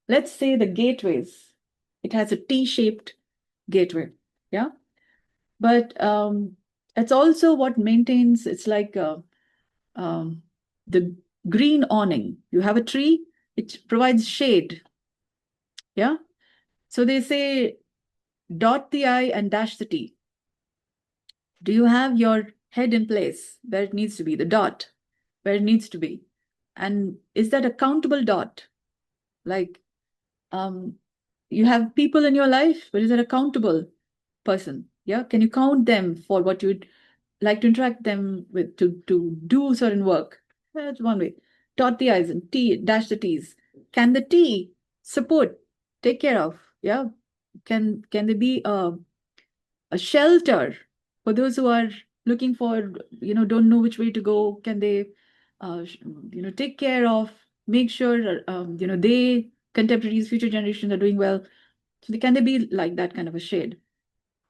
let's say the gateways. It has a T-shaped gateway. Yeah. But it's also what maintains, it's like um, the green awning. You have a tree, it provides shade. Yeah. So they say dot the I and dash the T. Do you have your head in place where it needs to be, the dot where it needs to be? And is that a countable dot? Like you have people in your life, but is it a countable person? Yeah. Can you count them for what you'd like to interact them with to do certain work? That's one way. Dot the I's and T dash the T's. Can the T support, take care of? Yeah. Can they be a shelter for those who are looking for, don't know which way to go? Can they, take care of, make sure, they, contemporaries, future generations are doing well? So can they be like that kind of a shade?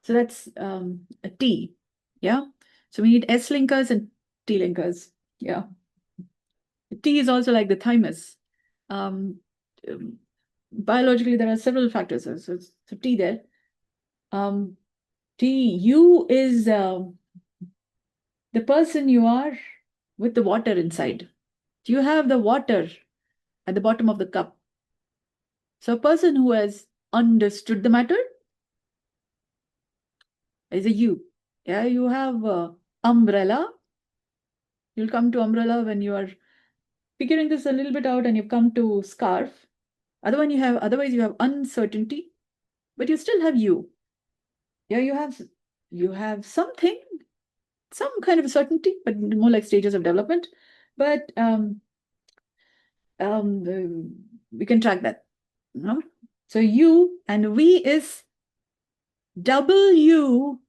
So that's a T. Yeah. So we need S linkers and T linkers. Yeah. T is also like the thymus. Um, Biologically, there are several factors. So T there. T, U is the person you are with the water inside. Do you have the water at the bottom of the cup? So a person who has understood the matter is a you. Yeah, you have umbrella. You'll come to umbrella when you are figuring this a little bit out, and you've come to scarf. Otherwise you have uncertainty, but you still have you. Yeah, you have something, some kind of certainty, but more like stages of development. But we can track that. No? So you and we is W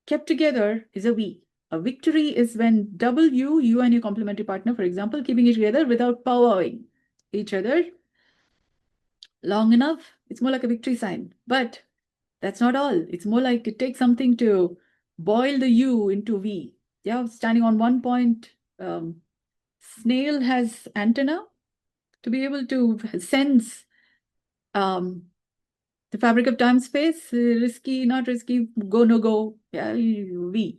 kept together is a we. A victory is when you and your complementary partner, for example, keeping it together without powering each other long enough. It's more like a victory sign. But that's not all. It's more like it takes something to boil the you into we. Yeah, standing on one point, snail has antenna to be able to sense the fabric of time space, risky, not risky, go, no go. Yeah, we.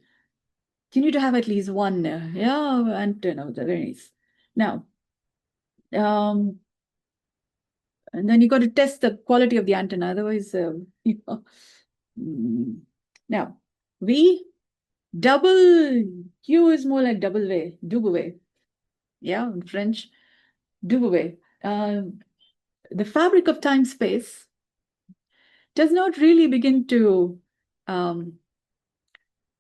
You need to have at least one, antenna. Very nice. Now, and then you got to test the quality of the antenna. Otherwise, Now, we double Q is more like double way, double way. Yeah, in French, double way. The fabric of time space does not really begin to.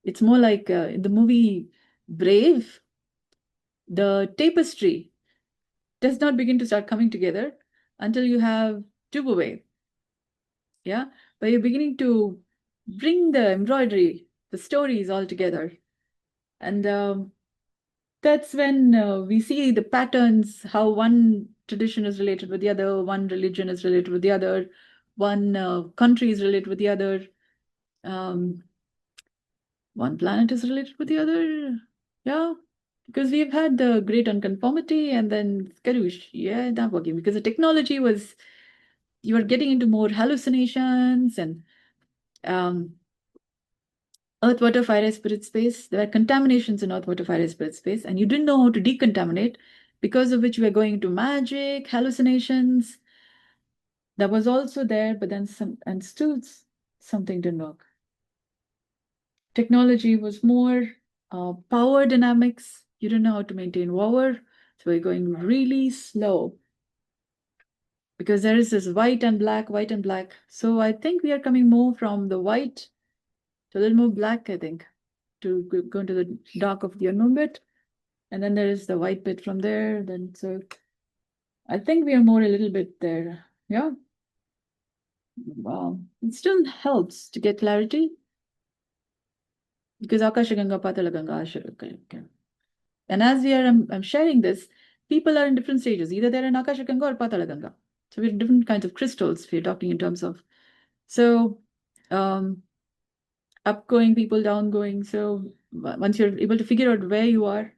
It's more like in the movie Brave, the tapestry does not begin to start coming together until you have double way. Yeah, but you're beginning to bring the embroidery, the stories all together. And that's when we see the patterns, how one tradition is related with the other, one religion is related with the other, one country is related with the other, one planet is related with the other. Yeah, because we've had the great unconformity and then Skarush. Yeah, not working because the technology was, you were getting into more hallucinations and um, earth, water, fire, air, spirit, space. There were contaminations in earth, water, fire, air, spirit, space, and you didn't know how to decontaminate, because of which you were going into magic, hallucinations. That was also there, but then and still something didn't work. Technology was more power dynamics. You didn't know how to maintain power, so we're going really slow. Because there is this white and black, white and black. So I think we are coming more from the white to a little more black, I think, to go into the dark of the unknown bit. And then there is the white bit from there. Then so I think we are more a little bit there. Yeah. Wow. It still helps to get clarity. Because Akashaganga, Patalaganga, Ashaganga. And as I'm sharing this, people are in different stages. Either they're in Akashaganga or Patalaganga. So we're different kinds of crystals we're talking in terms of. So upgoing people, downgoing. So once you're able to figure out where you are,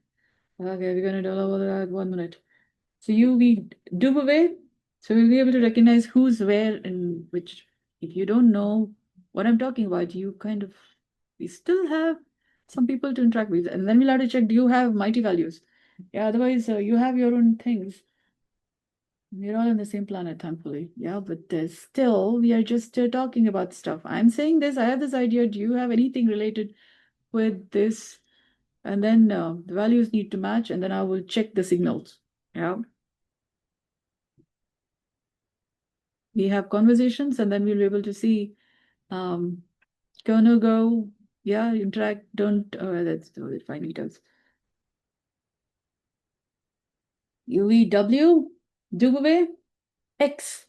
okay, we're going to develop that 1 minute. So we do away. So we'll be able to recognize who's where and which. If you don't know what I'm talking about, we still have some people to interact with. And then we'll have to check, do you have mighty values? Yeah, otherwise you have your own things. We're all on the same planet, thankfully. Yeah, but still, we are just talking about stuff. I'm saying this, I have this idea. Do you have anything related with this? And then the values need to match, and then I will check the signals. Yeah. We have conversations, and then we'll be able to see go, no go, yeah, interact, don't, that's the fine details. UVW, do away, X.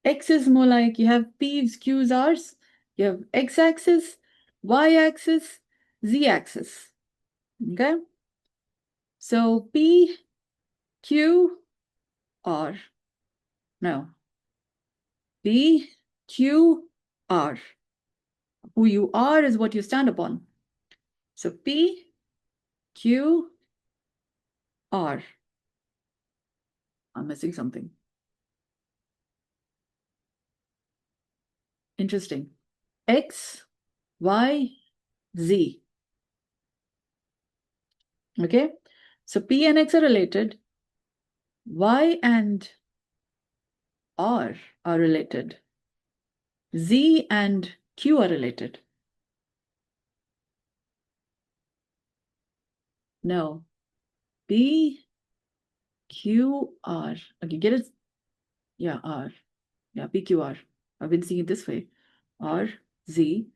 X is more like you have P's, Q's, R's, you have X-axis, Y-axis, Z-axis, okay? So P, Q, R, no, P, Q, R. Who you are is what you stand upon. So P, Q, R. I'm missing something. Interesting. X, Y, Z. Okay. So P and X are related. Y and R are related. Z and Q are related. No. P, Q, R. Okay, get it? Yeah, R. Yeah, P, Q, R. I've been seeing it this way. R, Z,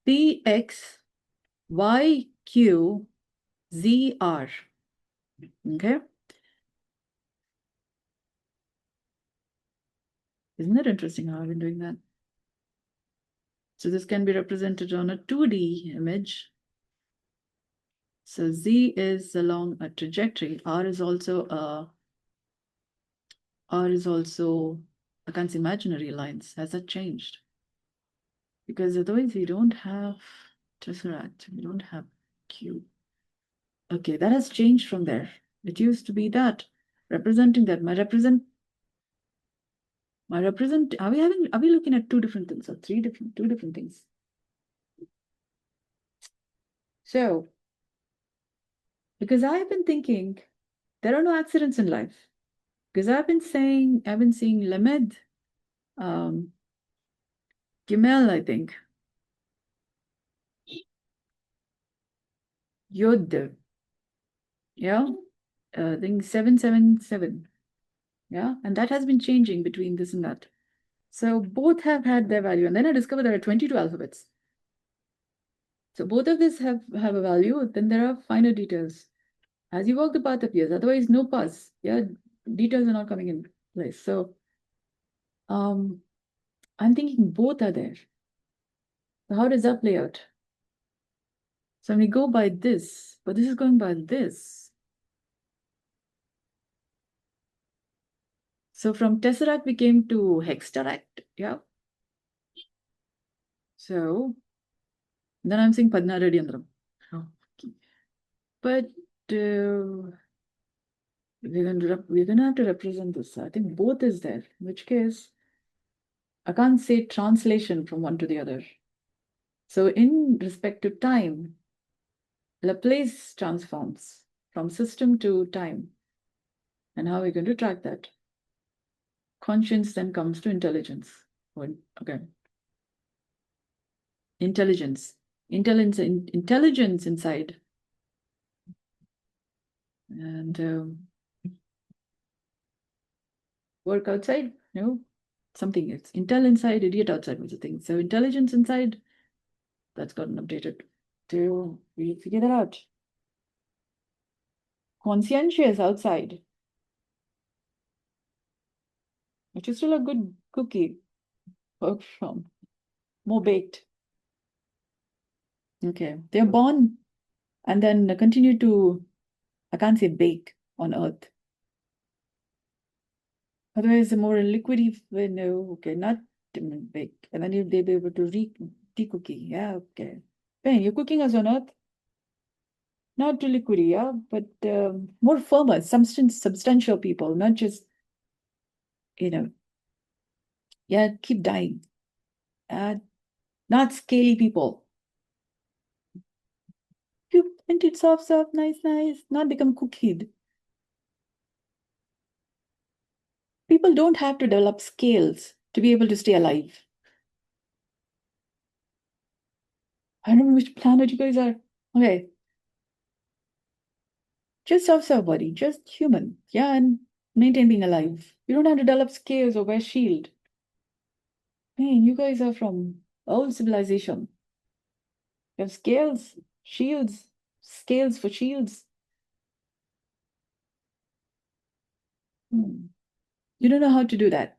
P, X, Y, Q, Z, R. Okay? Isn't that interesting how I've been doing that? So this can be represented on a 2D image. So Z is along a trajectory. R is also against imaginary lines. Has that changed? Because otherwise we don't have tesseract, we don't have cube. Okay, that has changed from there. It used to be that, representing that. Are we looking at two different things or two different things? So, because I've been thinking there are no accidents in life. Because I've been seeing Lamed, Gimel, I think. Yod. Yeah. I think 777. Yeah. And that has been changing between this and that. So both have had their value. And then I discovered there are 22 alphabets. So both of these have a value. Then there are finer details. As you walk, the path appears. Otherwise, no path. Yeah. Details are not coming in place. So I'm thinking both are there. So how does that play out? So when we go by this, but this is going by this. So from tesseract, we came to hexteract. Yeah. So then I'm saying Padnaradi Andram. Oh, okay. But we're gonna have to represent this. I think both is there, in which case I can't say translation from one to the other. So in respect to time, Laplace transforms from system to time. And how are we going to track that? Conscience then comes to intelligence. Okay. Intelligence inside. And work outside? No. Something else. Intel inside, idiot outside was the thing. So intelligence inside, that's gotten updated. So we figure that out. Conscientious outside, which is still a good cookie. Work from. More baked. Okay. They're born and then continue to, I can't say bake on earth. Otherwise, the more liquidy, no, okay, not bake. And then they'll be able to de-cookie. Yeah, okay. Ben, you're cooking us on earth? Not too liquidy, yeah, but more firmer, substantial people, not just, yeah, keep dying. Not scaly people. You print it soft, nice, not become cookied. People don't have to develop scales to be able to stay alive. I don't know which planet you guys are. Okay. Just soft body, just human. Yeah, and maintain being alive. You don't have to develop scales or wear shield. Man, you guys are from old civilization. You have scales, shields, scales for shields. You don't know how to do that.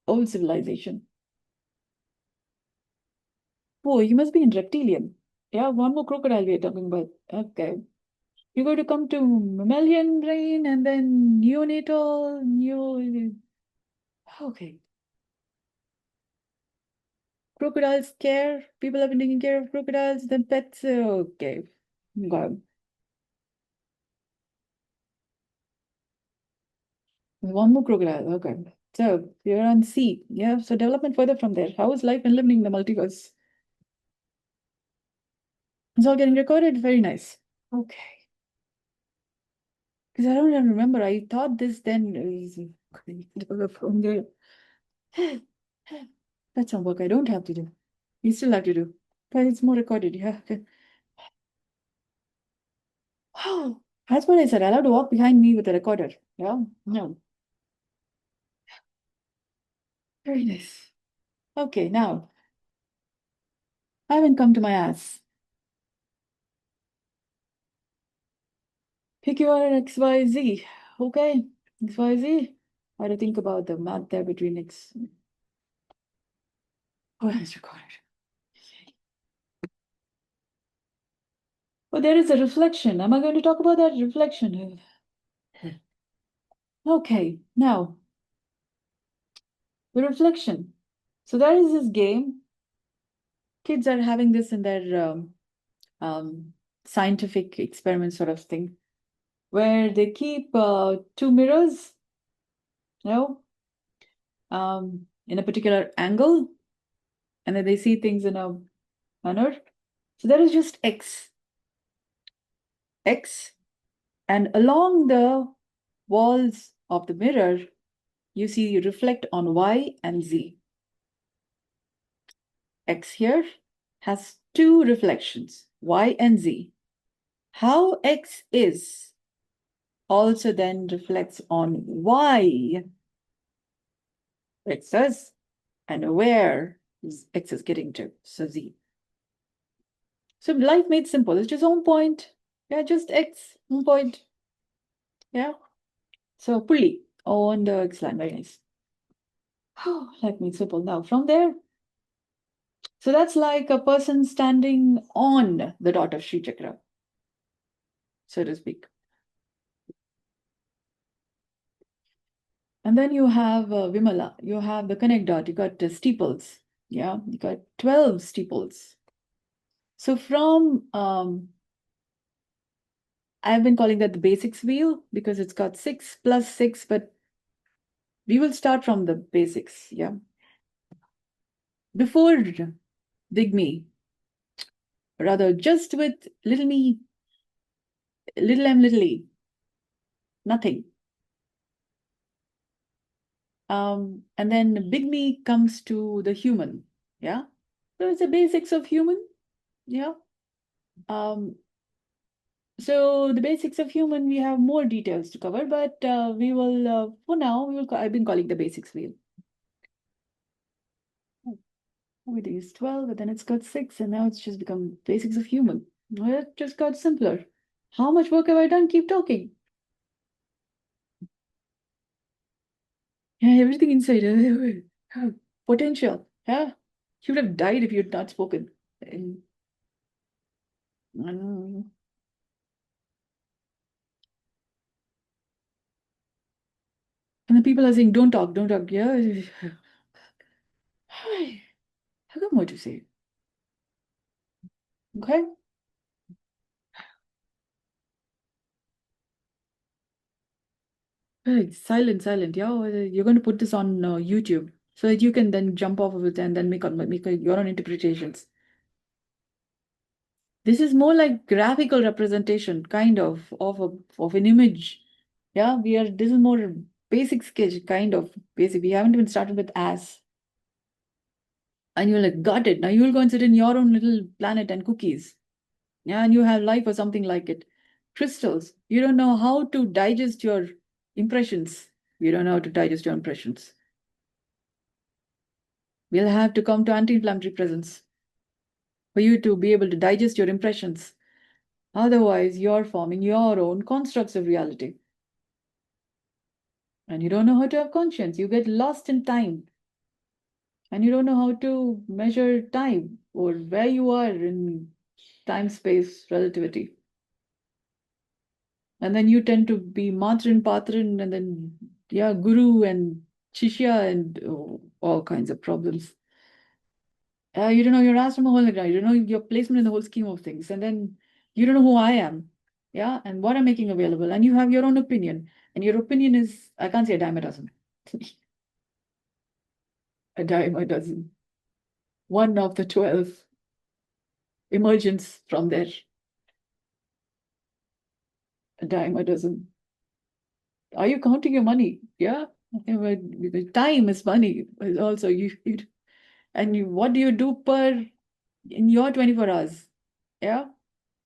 Old civilization. Oh, you must be in reptilian. Yeah, one more crocodile we're talking about. Okay. You're going to come to mammalian brain and then neonatal, okay. Crocodiles care. People have been taking care of crocodiles, then pets. Okay. Got it. One more crocodile. Okay. So you're on C. Yeah. So development further from there. How is life and living in the multiverse? It's all getting recorded. Very nice. Okay. Because I don't even remember. I thought this then is From there. That's some work I don't have to do. You still have to do. But it's more recorded, yeah. Okay. Oh, that's what I said. I'll have to walk behind me with a recorder. Yeah. No. Very nice. Okay, now I haven't come to my ass. Pick your XYZ. Okay. XYZ. I had to think about the math there between X. Oh, it's recorded. Oh, there is a reflection. Am I going to talk about that reflection? Okay, now the reflection. So there is this game. Kids are having this in their scientific experiment sort of thing, where they keep two mirrors, you know, in a particular angle, and then they see things in a manner. So there is just X, and along the walls of the mirror, you see you reflect on Y and Z. X here has two reflections, Y and Z. How X is also then reflects on Y. X does, and where is X is getting to, so Z. So life made simple. It's just home point. Yeah, just X, home point. Yeah. So pulli on the X line, very nice. Oh, life made simple. Now from there, so that's like a person standing on the dot of Sri Chakra, so to speak. And then you have Vimala, you have the connect dot, you got the steeples. Yeah, you got 12 steeples. So from, I've been calling that the basics wheel because it's got 6 plus 6, but we will start from the basics. Yeah. Before big me, rather just with little me, little m, little e, nothing. And then big me comes to the human. Yeah. So it's the basics of human. Yeah. So the basics of human, we have more details to cover, but we will, for now, I've been calling the basics wheel. It is 12, but then it's got 6, and now it's just become basics of human. Well, it just got simpler. How much work have I done? Keep talking. Yeah, everything inside. Potential. Yeah. You would have died if you had not spoken. And, and the people are saying, don't talk, don't talk. Yeah. I got more to say. Okay. Right, silent, silent. Yeah, you're going to put this on YouTube so that you can then jump off of it and then make your own interpretations. This is more like graphical representation, kind of an image. Yeah, this is more basic sketch, kind of basic. We haven't even started with as. And you're like, got it. Now you'll go and sit in your own little planet and cookies. Yeah, and you have life or something like it. Crystals. You don't know how to digest your impressions. You don't know how to digest your impressions. We'll have to come to anti-inflammatory presence for you to be able to digest your impressions. Otherwise, you're forming your own constructs of reality. And you don't know how to have conscience. You get lost in time. And you don't know how to measure time or where you are in time-space relativity. And then you tend to be Matrin, Patrin, and then, yeah, Guru and Shishya and all kinds of problems. You don't know your ashram whole ground. You don't know your placement in the whole scheme of things. And then you don't know who I am. Yeah. And what I'm making available. And you have your own opinion. And your opinion is, I can't say a dime a dozen. A dime a dozen. One of the 12 emergence from there. A dime a dozen. Are you counting your money? Yeah. Because time is money. Also, what do you do in your 24 hours? Yeah.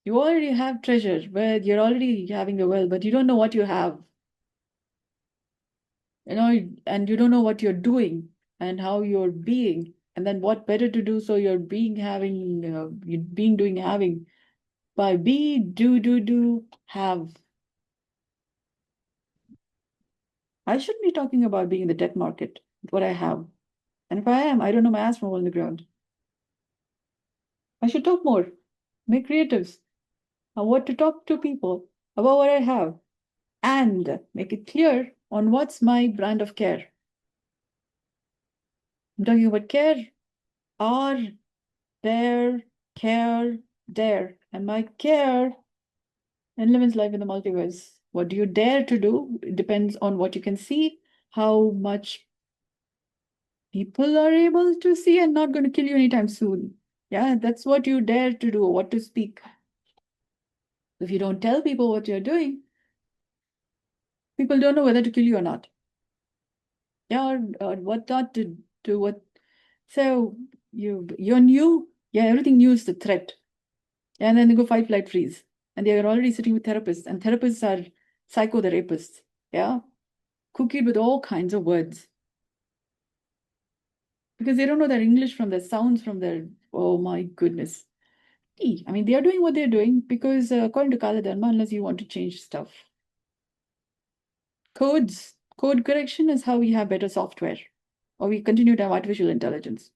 You already have treasure where you're already having a well, but you don't know what you have, and you don't know what you're doing and how you're being. And then what better to do so you're being having, you being doing having by be, do, have. I shouldn't be talking about being in the debt market, what I have. And if I am, I don't know my ass from hole in the ground. I should talk more, make creatives, on what to talk to people about what I have, and make it clear on what's my brand of care. I'm talking about care, are, there, care, dare. And my care and Living's life in the multiverse. What do you dare to do? It depends on what you can see, how much people are able to see, and not going to kill you anytime soon. Yeah, that's what you dare to do, what to speak. If you don't tell people what you're doing, people don't know whether to kill you or not. Yeah, or what not to do. What so you're new. Yeah, everything new is the threat. And then they go fight, flight, freeze. And they are already sitting with therapists, and therapists are psychotherapists. Yeah, cookied with all kinds of words because they don't know their English from their sounds from their, oh my goodness. I mean, they are doing what they're doing because according to Kala Dharma, unless you want to change stuff. Code correction is how we have better software, or we continue to have artificial intelligence.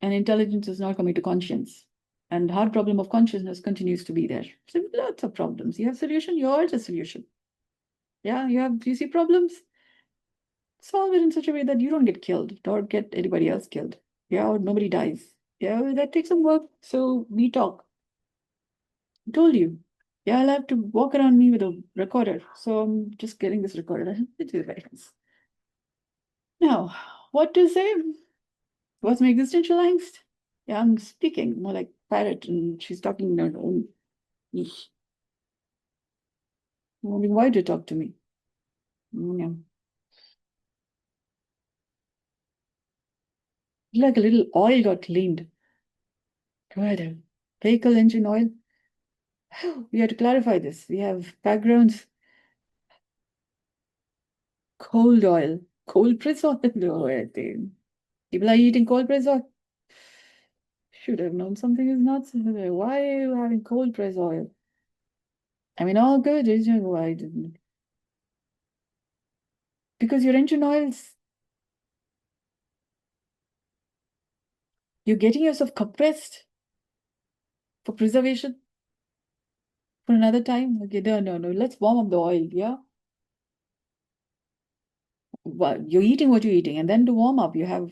And intelligence is not coming to conscience. And the hard problem of consciousness continues to be there. So lots of problems. You have solution, you're the solution. Yeah, you see problems, solve it in such a way that you don't get killed or get anybody else killed. Yeah, or nobody dies. Yeah, that takes some work. So we talk. I told you. Yeah, I'll have to walk around me with a recorder. So I'm just getting this recorded. It is very nice. Now, what to say? What's my existential angst? Yeah, I'm speaking more like parrot, and she's talking in her own niche. Wondering why do you talk to me? Yeah. Like a little oil got cleaned. Good. Vehicle engine oil. We have to clarify this. We have backgrounds. Cold oil. Cold press oil. No, I think. People are eating cold press oil. Should have known something is not. Why are you having cold press oil? I mean, all good. Why didn't? Because your engine oils, you're getting yourself compressed for preservation for another time. Okay, no. Let's warm up the oil. Yeah. Well, you're eating what you're eating, and then to warm up, you have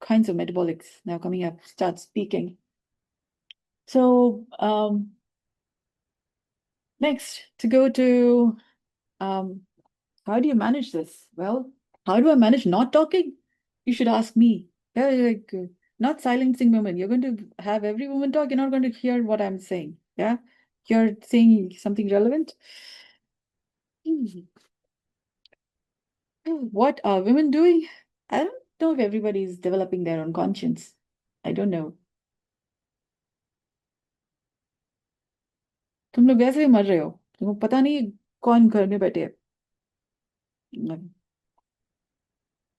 kinds of metabolics now coming up. Start speaking. So next to go to how do you manage this? Well, how do I manage not talking? You should ask me. Yeah, like not silencing women. You're going to have every woman talk. You're not going to hear what I'm saying. Yeah, you're saying something relevant. What are women doing? I don't know if everybody is developing their own conscience. I don't know. तुम लोग वैसे ही मर रहे हो तुमको पता नहीं कौन घर में बैठे है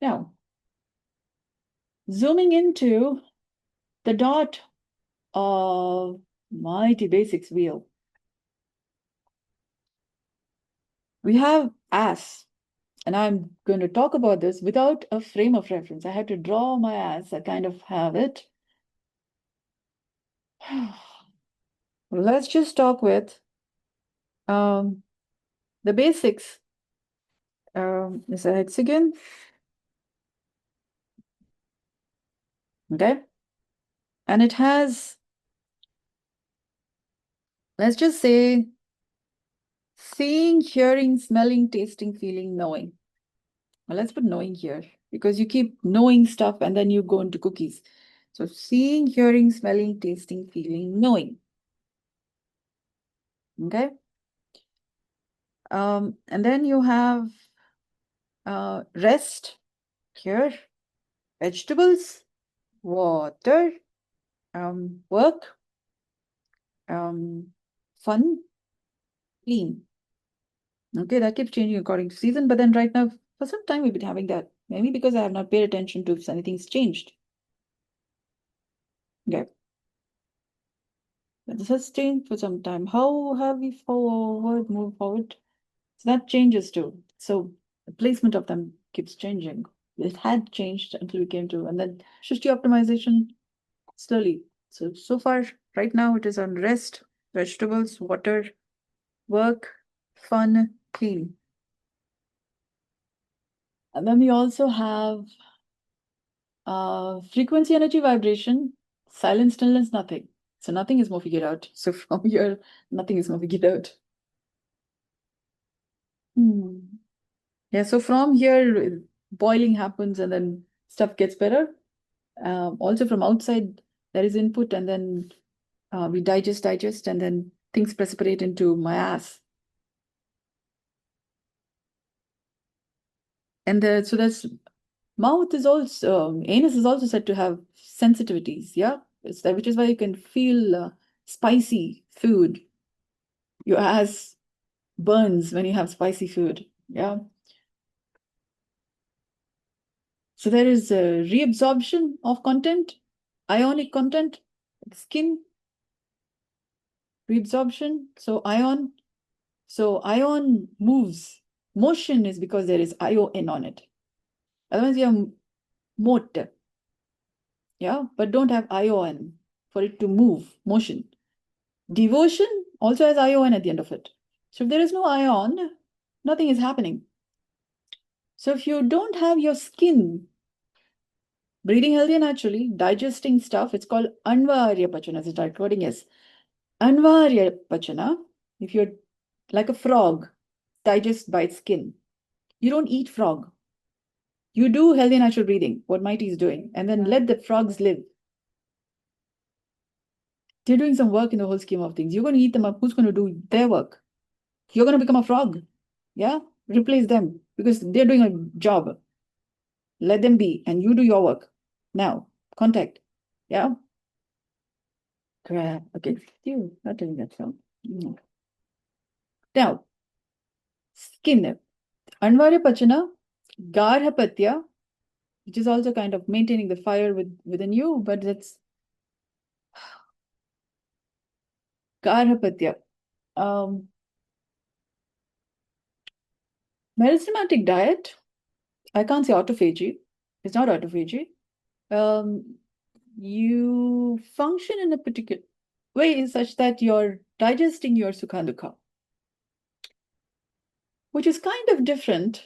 now zooming into the dot of mighty basics wheel we have ass and I'm going to talk about this without a frame of reference. I had to draw my ass. I kind of have it. Let's just talk with the basics. Is a hexagon. Okay. And it has, let's just say, seeing, hearing, smelling, tasting, feeling, knowing. Well, let's put knowing here because you keep knowing stuff and then you go into cookies. So seeing, hearing, smelling, tasting, feeling, knowing. Okay. And then you have rest here, vegetables, water, work, fun, clean. Okay, that keeps changing according to season, but then right now, for some time, we've been having that. Maybe because I have not paid attention to if anything's changed. Okay. This has changed for some time. How have we moved forward? So that changes too. So the placement of them keeps changing. It had changed until we came to, and then Shrishti optimization slowly. So far, right now, it is on rest, vegetables, water, work, fun, clean. And then we also have frequency, energy, vibration, silence, stillness, nothing. So nothing is moving it out. So from here, nothing is moving it out. Yeah, so from here, boiling happens and then stuff gets better. Also from outside, there is input and then we digest, and then things precipitate into my ass. And so that's mouth is also, anus is also said to have sensitivities, yeah? Which is why you can feel spicy food. Your ass burns when you have spicy food, yeah? So there is a reabsorption of content, ionic content, skin, reabsorption, so ion. So ion moves. Motion is because there is ion on it. Otherwise, you have moat, yeah, but don't have ion for it to move, motion. Devotion also has ion at the end of it. So if there is no ion, nothing is happening. So if you don't have your skin breathing healthy and naturally, digesting stuff, it's called Anvarya Pachana, as the recording is. Anvarya Pachana, if you're like a frog, digest by its skin. You don't eat frog. You do healthy natural breathing, what MITI is doing, and then let the frogs live. They're doing some work in the whole scheme of things. You're going to eat them up. Who's going to do their work? You're going to become a frog. Yeah? Replace them because they're doing a job. Let them be, and you do your work. Now, contact. Yeah? Crap. Okay. You not doing that so. Now, skin. Anvarya Pachana, Garhapatya, which is also kind of maintaining the fire within you, but that's Garhapatya. Meristematic diet, I can't say autophagy. It's not autophagy. You function in a particular way such that you're digesting your sukha dukha, which is kind of different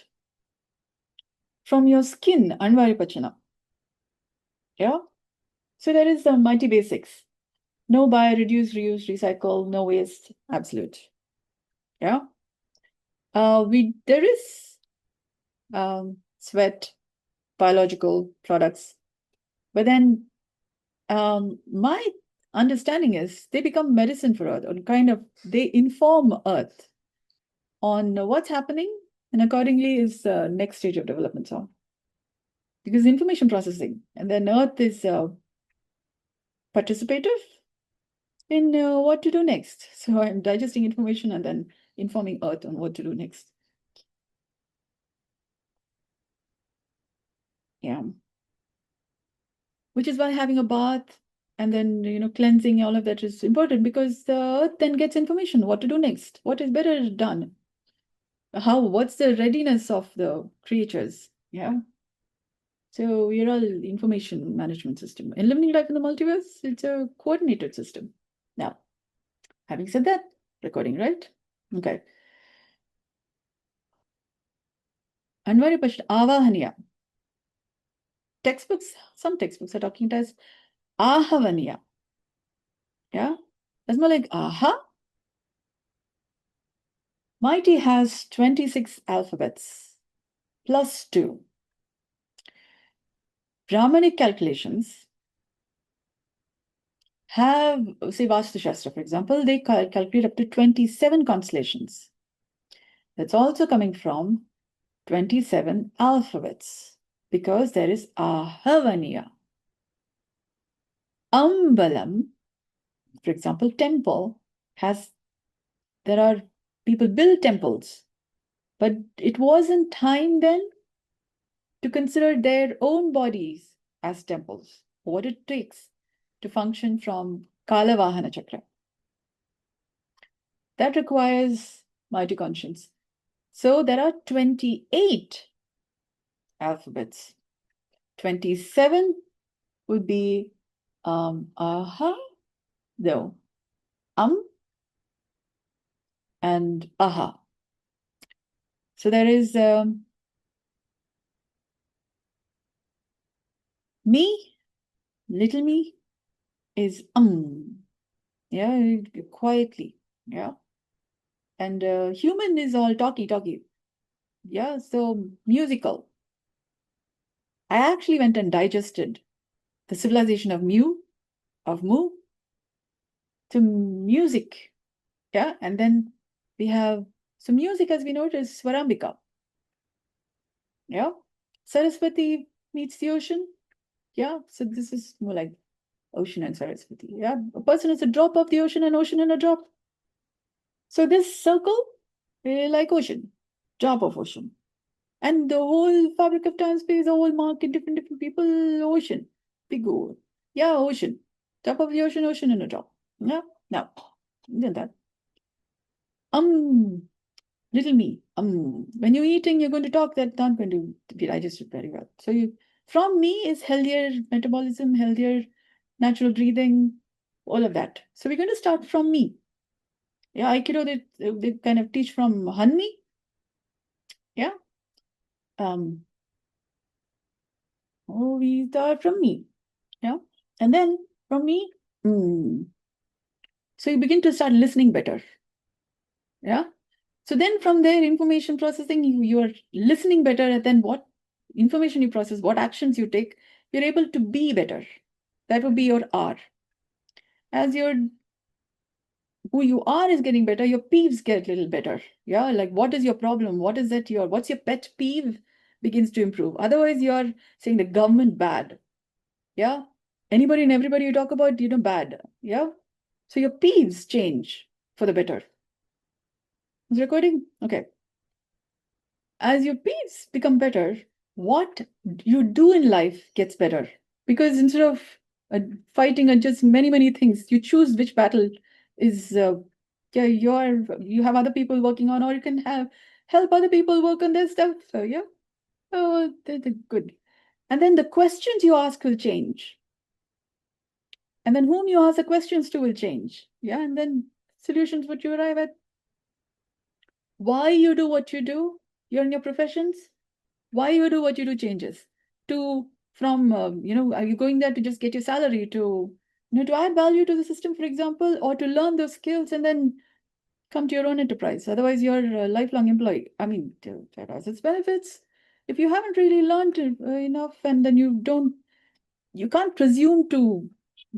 from your skin, Anvaripachana. Yeah? So there is the mighty basics. No buy, reduce, reuse, recycle, no waste, absolute. Yeah? There is sweat, biological products, but then my understanding is they become medicine for Earth, or kind of they inform Earth on what's happening, and accordingly is the next stage of development. So, because information processing, and then Earth is participative in what to do next. So I'm digesting information and then informing Earth on what to do next. Yeah. Which is why having a bath and then cleansing, all of that is important, because the Earth then gets information what to do next, what is better done, what's the readiness of the creatures. Yeah. So we're all information management system. In Living Life in the Multiverse, it's a coordinated system. Now, having said that, recording, right? Okay. Anvari Pashta Avahaniya. Some textbooks are talking as Ahavaniya. Yeah? That's more like Aha. MITI has 26 alphabets plus 2. Brahmanic calculations have, say, Vastu Shastra, for example, they calculate up to 27 constellations. That's also coming from 27 alphabets because there is Ahavaniya. Ambalam, for example, temple there are people build temples, but it wasn't time then to consider their own bodies as temples, what it takes to function from Kalavahana Chakra. That requires MITI Conscience. So there are 28 alphabets. 27 would be aha, no, and aha. So there is me, little me is yeah, quietly, yeah. And human is all talky, yeah. So musical. I actually went and digested the civilization of Mu, to music, yeah. And then we have, so music, as we notice, Swarambika, yeah. Saraswati meets the ocean, yeah. So this is more like ocean and Saraswati, yeah. A person is a drop of the ocean, and ocean and a drop. So this circle, like ocean, drop of ocean. And the whole fabric of time, space, the whole market, different people, ocean, big O. Yeah, ocean. Top of the ocean, ocean and a drop. Yeah, now, isn't that? Little me. When you're eating, you're going to talk, that's not going to be digested very well. So from me is healthier metabolism, healthier natural breathing, all of that. So we're going to start from me. Yeah, Aikido, they kind of teach from Hanmi. Yeah. We start from me. Yeah. And then from me, so you begin to start listening better. Yeah. So then from there, information processing, you are listening better, and then what information you process, what actions you take, you're able to be better. That would be your R. As your who you are is getting better, your peeves get a little better. Yeah, like what is your problem? What's your pet peeve begins to improve. Otherwise, you're saying the government bad. Yeah. Anybody and everybody you talk about, bad. Yeah. So your peeves change for the better. Is recording? Okay. As your peeves become better, what you do in life gets better. Because instead of fighting on just many things, you choose which battle is yeah, you have other people working on, or you can help other people work on their stuff. So yeah. Oh, they're good. And then the questions you ask will change. And then whom you ask the questions to will change. Yeah. And then solutions what you arrive at. Why you do what you do, you're in your professions, why you do what you do changes. From are you going there to just get your salary, to add value to the system, for example, or to learn those skills and then come to your own enterprise? Otherwise, you're a lifelong employee. I mean, that has its benefits. If you haven't really learned enough, and then you can't presume to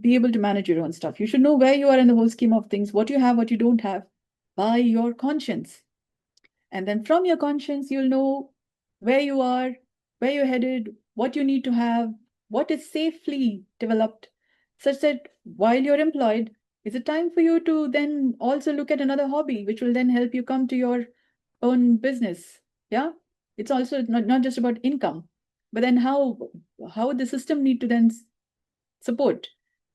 be able to manage your own stuff. You should know where you are in the whole scheme of things, what you have, what you don't have, by your conscience. And then from your conscience, you'll know where you are, where you're headed, what you need to have, what is safely developed, such that while you're employed, is it time for you to then also look at another hobby, which will then help you come to your own business. Yeah. It's also not just about income, but then how the system need to then support.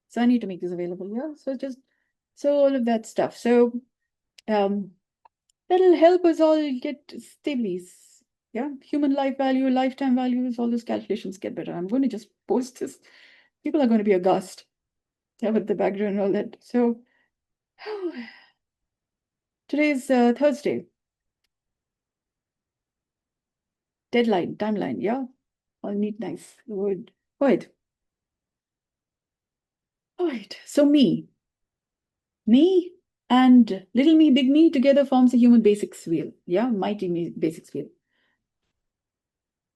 So I need to make this available. Yeah. So all of that stuff. So that'll help us all get stabilies. Yeah, human life value, lifetime values, all those calculations get better. I'm going to just post this. People are going to be aghast. Yeah, with the background and all that. So today's Thursday. Deadline, timeline, yeah. All neat, nice. Word. Right. All right. So me and little me, big me together forms a human basics wheel. Yeah, mighty me basics wheel.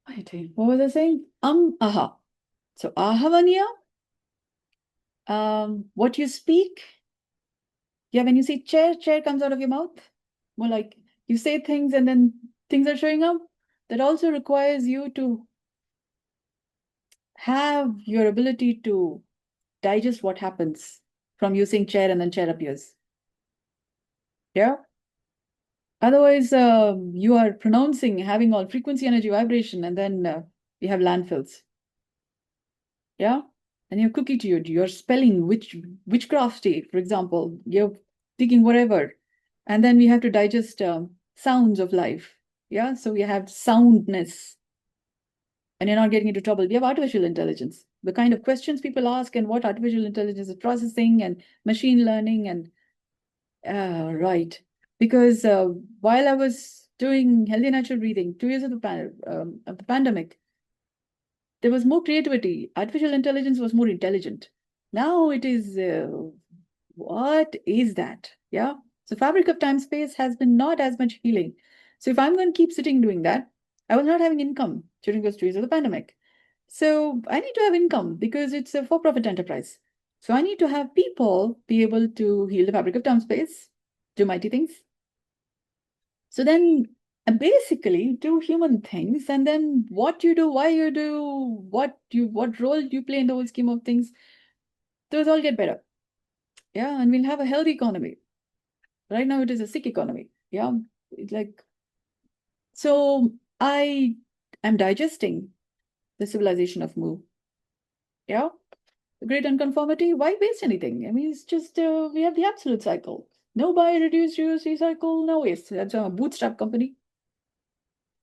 Right. What was I saying? Aha. So ahavaniya, what you speak. Yeah, when you say chair comes out of your mouth. More like You say things and then things are showing up. That also requires you to have your ability to digest what happens from you saying chair and then chair appears. Yeah. Otherwise, you are pronouncing having all frequency, energy, vibration, and then you have landfills. Yeah. And you're cookie to you. You're spelling witchcraft state, for example. You're thinking whatever. And then we have to digest sounds of life. Yeah. So we have soundness. And you're not getting into trouble. We have artificial intelligence. The kind of questions people ask and what artificial intelligence is processing and machine learning and right. Because while I was doing healthy natural breathing, 2 years of the pandemic, there was more creativity. Artificial intelligence was more intelligent. Now it is, what is that? Yeah. So fabric of time space has been not as much healing. So if I'm going to keep sitting doing that, I was not having income during those 2 years of the pandemic. So I need to have income because it's a for-profit enterprise. So I need to have people be able to heal the fabric of time space, do mighty things. So then basically do human things, and then what you do, why you do, what role you play in the whole scheme of things, those all get better. Yeah, and we'll have a healthy economy. Right now it is a sick economy. Yeah. It's like, so I am digesting the civilization of Mu. Yeah. The great unconformity, why waste anything? I mean, it's just we have the absolute cycle. No buy, reduce, use, recycle, no waste. That's a bootstrap company.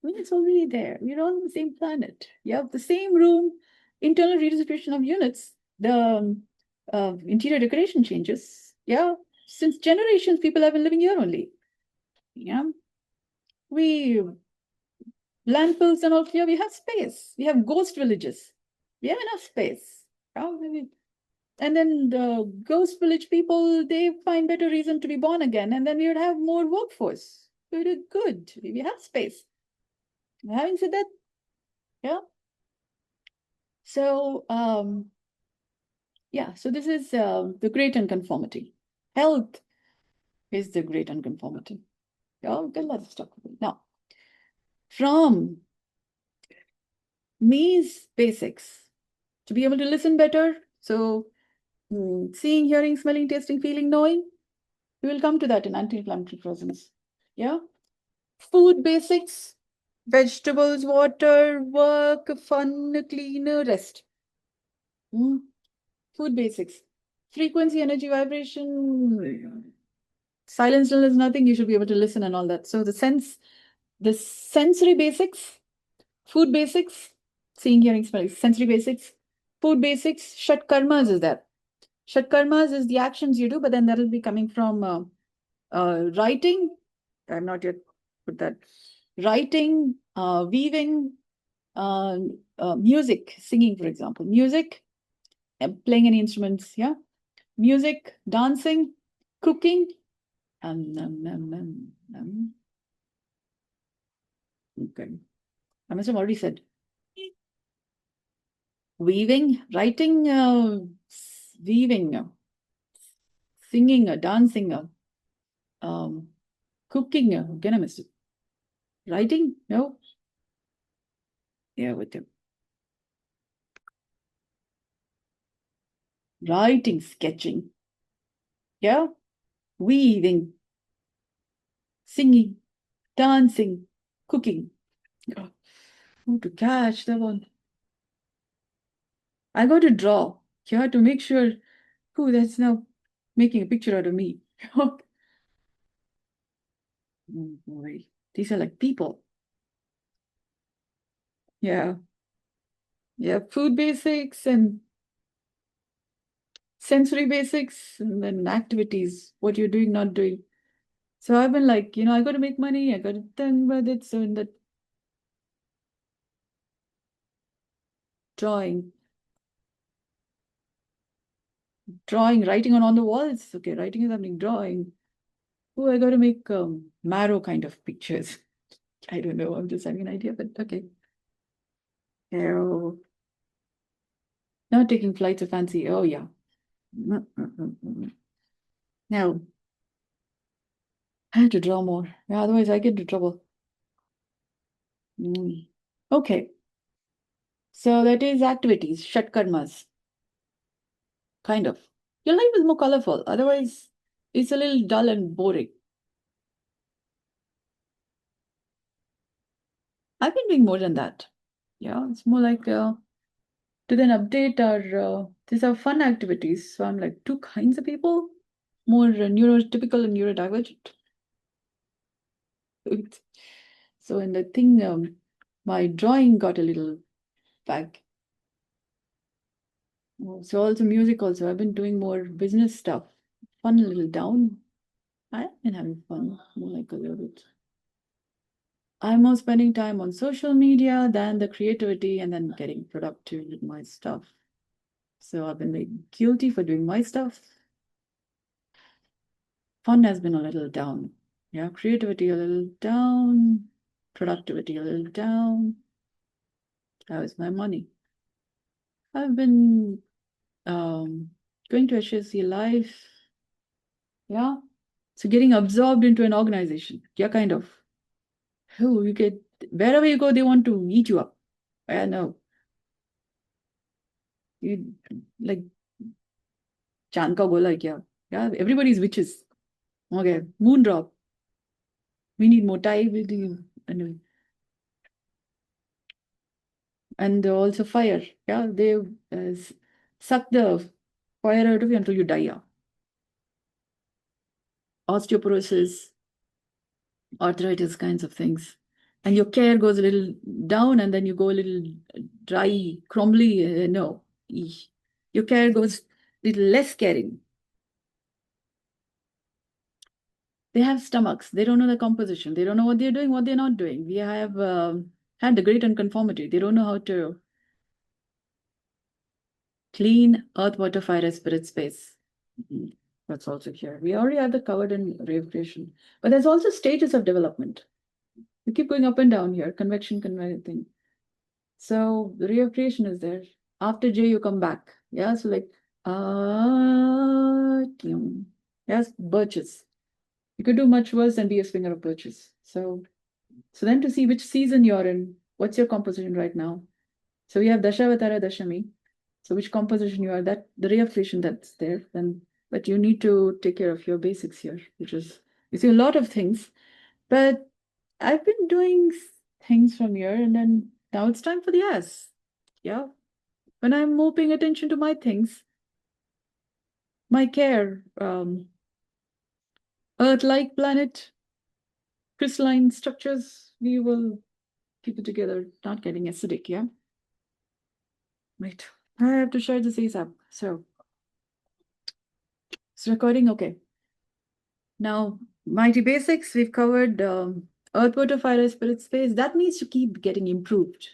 I mean, it's already there. We're all on the same planet. You have the same room, internal redistribution of units, the interior decoration changes. Yeah, since generations, people have been living here only. Yeah, we landfills and all here. We have space. We have ghost villages. We have enough space. Yeah, and then the ghost village people, they find better reason to be born again, and then we would have more workforce. We did good. We have space. Having said that, yeah. So yeah, so this is the great unconformity. Health is the great unconformity. Yeah, okay, let's talk about it. Now, from me's basics, to be able to listen better. So seeing, hearing, smelling, tasting, feeling, knowing. We will come to that in anti-inflammatory presence. Yeah. Food basics, vegetables, water, work, fun, clean, rest. Food basics. Frequency, energy, vibration, silence, stillness, nothing. You should be able to listen and all that. So the sensory basics, food basics, seeing, hearing, smelling, sensory basics, food basics, shat karmas is that. Shat karmas is the actions you do, but then that'll be coming from writing. I've not yet put that. Writing, weaving, music, singing, for example, music, playing any instruments, yeah, music, dancing, cooking, okay. I must have already said weaving, writing, weaving, singing, dancing, cooking. Again, I missed it. Writing? No. Yeah, with you. Writing, sketching. Yeah. Weaving, singing, dancing, cooking. Oh, to catch that one. I got to draw. You have to make sure who that's now making a picture out of me. Oh boy. These are like people. Yeah. Yeah. Food basics and sensory basics and then activities, what you're doing, not doing. So I've been like, I got to make money. I got to think about it. So in that drawing, writing on the walls. Okay, writing is happening, drawing. Oh, I got to make marrow kind of pictures. I don't know. I'm just having an idea, but okay. Oh, not taking flights of fancy. Oh, yeah. Now, I have to draw more. Yeah, otherwise I get into trouble. Okay. So that is activities, shatkarmas. Kind of. Your life is more colorful. Otherwise, it's a little dull and boring. I've been doing more than that. Yeah, it's more like to then update our these are fun activities. So I'm like two kinds of people, more neurotypical and neurodivergent. So in the thing, my drawing got a little back. So also music also. I've been doing more business stuff. Fun a little down. I've been having fun, more like a little bit. I'm more spending time on social media than the creativity and then getting productive with my stuff. So I've been made guilty for doing my stuff. Fun has been a little down. Yeah, creativity a little down, productivity a little down. How is my money? I've been going to HSC Life. Yeah. So getting absorbed into an organization. Yeah, kind of. Oh, you get wherever you go, they want to eat you up. I know. You like Chan ka gola kya? Yeah, everybody's witches. Okay, moon drop. We need more time. Anyway. And also fire. Yeah, they suck the fire out of you until you die. Yeah. Osteoporosis, arthritis kinds of things. And your care goes a little down and then you go a little dry, crumbly. No. Eesh. Your care goes a little less caring. They have stomachs. They don't know the composition. They don't know what they're doing, what they're not doing. We have had the great unconformity. They don't know how to clean earth, water, fire, and spirit space. That's also here. We already have the covered in reification. But there's also stages of development. We keep going up and down here, convection, thing. So the reification is there. After J, you come back. Yeah, so like, yes, birches. You could do much worse than be a swinger of birches. So then to see which season you're in, what's your composition right now? So we have Dashavatara Dashami. So which composition you are, that the reification that's there, then but you need to take care of your basics here, which is you see a lot of things. But I've been doing things from here, and then now it's time for the S. Yeah. When I'm more paying attention to my things, my care, Earth-like planet, crystalline structures, we will keep it together, not getting acidic, yeah? Wait, I have to share this ASAP. So it's recording, okay. Now, Mighty Basics, we've covered Earth, Water, Fire, Spirit, Space. That needs to keep getting improved.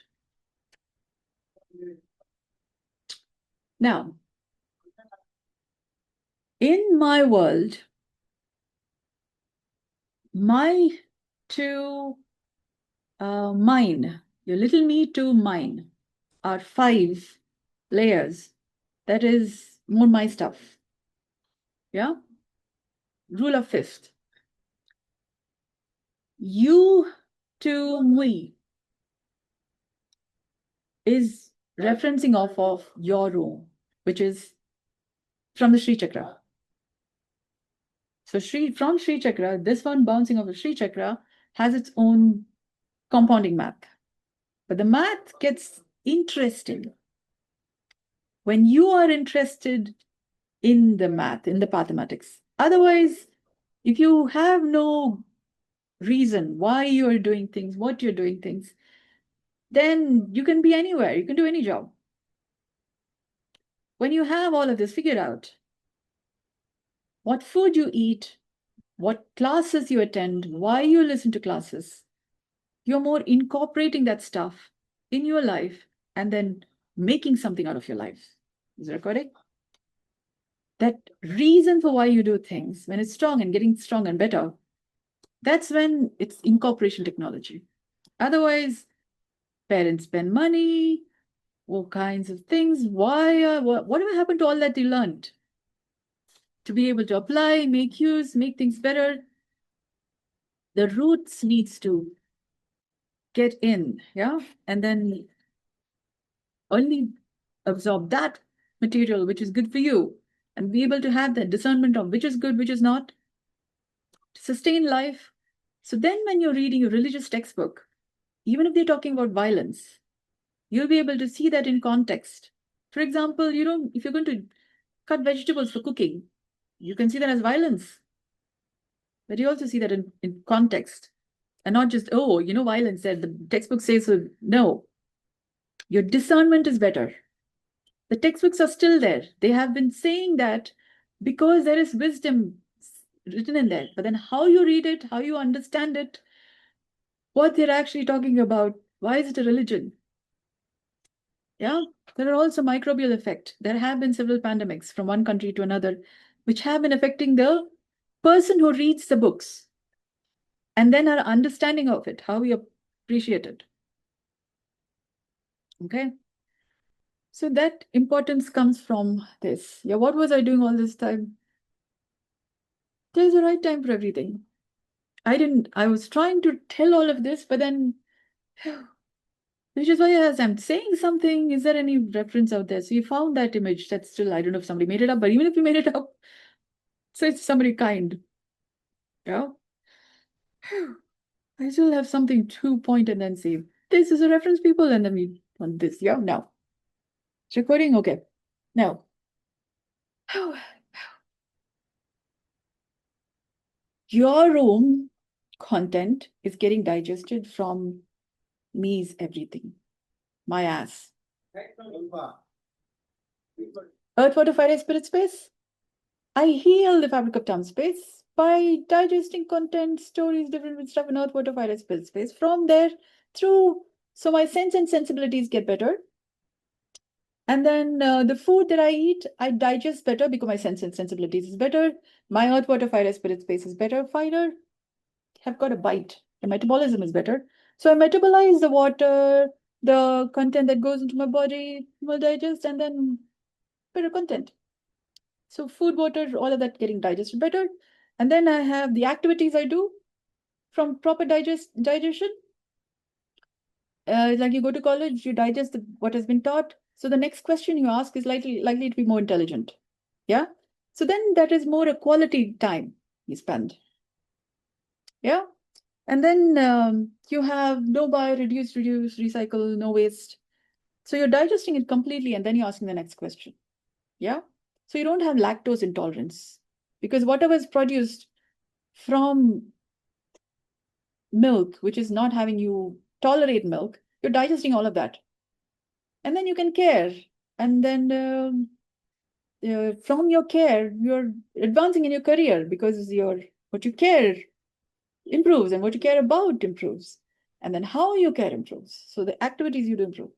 Now, in my world, my to mine, your little me to mine, are 5 layers. That is more my stuff. Yeah? Rule of fifth. You to me is referencing off of your room, which is from the Sri Chakra. So from Sri Chakra, this one bouncing off of Sri Chakra has its own compounding math. But the math gets interesting when you are interested in the math, in the mathematics. Otherwise, if you have no reason why you're doing things, what you're doing things, then you can be anywhere. You can do any job. When you have all of this figured out, what food you eat, what classes you attend, why you listen to classes, you're more incorporating that stuff in your life and then making something out of your life. Is that correct? That reason for why you do things, when it's strong and getting strong and better, that's when it's incorporation technology. Otherwise, parents spend money, all kinds of things. Why? Whatever happened to all that you learned? To be able to apply, make use, make things better. the roots needs to get in, yeah, and then only absorb that material which is good for you, and be able to have that discernment of which is good, which is not, to sustain life. So then when you're reading a religious textbook, even if they're talking about violence, you'll be able to see that in context. For example, if you're going to cut vegetables for cooking, you can see that as violence, but you also see that in context, and not just, oh, violence said the textbook says so. No, your discernment is better. The textbooks are still there. They have been saying that because there is wisdom written in there. But then how you read it, how you understand it, what they're actually talking about, why is it a religion? Yeah, there are also microbial effects. There have been several pandemics from one country to another, which have been affecting the person who reads the books, and then our understanding of it, how we appreciate it. Okay. So that importance comes from this. Yeah, what was I doing all this time? There's a right time for everything. I was trying to tell all of this, but then, which is why as I'm saying something, is there any reference out there? So you found that image. That's still, I don't know if somebody made it up, but even if you made it up, so it's somebody kind. Yeah. I still have something to point and then say, this is a reference, people, and then we on this. Yeah, now. It's recording, okay. Now. Your room content is getting digested from me's everything. My ass. Earth, water, fire, spirit, space. I heal the fabric of time space by digesting content, stories, different stuff in earth, water, fire, spirit, space. From there, through, so my sense and sensibilities get better. And then the food that I eat, I digest better because my sense and sensibilities is better. My earth, water, fire, spirit, space is better. Fire, have got a bite. The metabolism is better. So I metabolize the water, the content that goes into my body will digest, and then better content. So food, water, all of that getting digested better. And then I have the activities I do from proper digestion. Like you go to college, you digest what has been taught. So the next question you ask is likely to be more intelligent. Yeah. So then that is more a quality time you spend. Yeah. And then you have no buy, reduce, recycle, no waste. So you're digesting it completely, and then you're asking the next question. Yeah. So you don't have lactose intolerance, because whatever is produced from milk, which is not having you tolerate milk, you're digesting all of that. And then you can care. And then from your care, you're advancing in your career because what you care improves and what you care about improves. And then how you care improves. So the activities you do improve.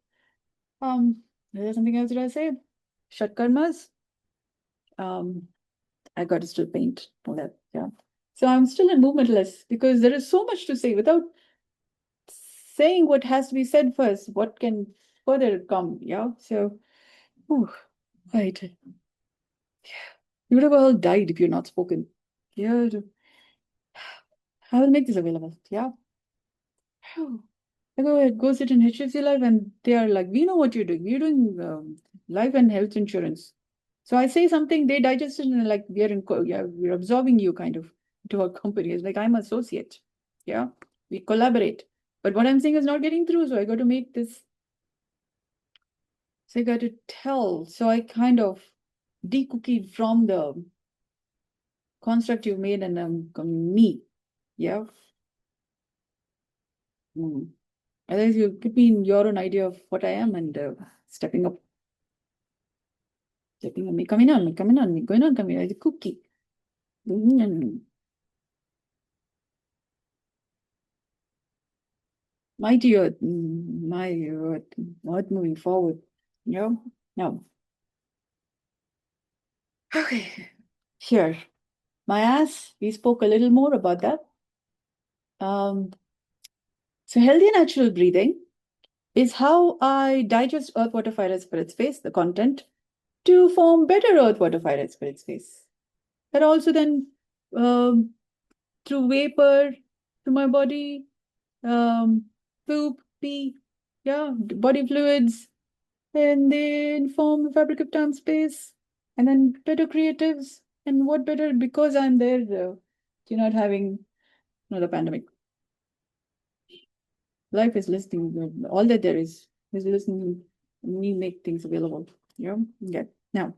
Is there something else that I say? Shut karmas. I got to still paint all that. Yeah. So I'm still in movementless because there is so much to say without saying what has to be said first. What can further come? Yeah. So, right. You would have all died if you're not spoken. Yeah. I will make this available. Yeah. I go sit in HFC Life, and they are like, we know what you're doing. We're doing life and health insurance. So I say something, they digest it, and like, we're absorbing you kind of to our company. It's like, I'm associate. Yeah. We collaborate. But what I'm saying is not getting through. So I got to make this. So I got to tell. So I kind of decookied from the construct you made, and me. Yeah. Otherwise, you give me your own idea of what I am, and stepping up. Stepping on me, coming on me, coming on me, going on, coming like a cookie. Mighty earth, my earth, earth moving forward. Yeah. No. Okay. Here. My ass, we spoke a little more about that. So healthy natural breathing is how I digest earth, water, fire, spirit, space, the content, to form better earth, water, fire, spirit, space. But also then through vapor, to my body, poop, pee, yeah, body fluids, and they inform the fabric of time space, and then better creatives. And what better, because I'm there, you're not having another pandemic. Life is listening. All that there is listening. Me make things available. Yeah. Yeah. Now,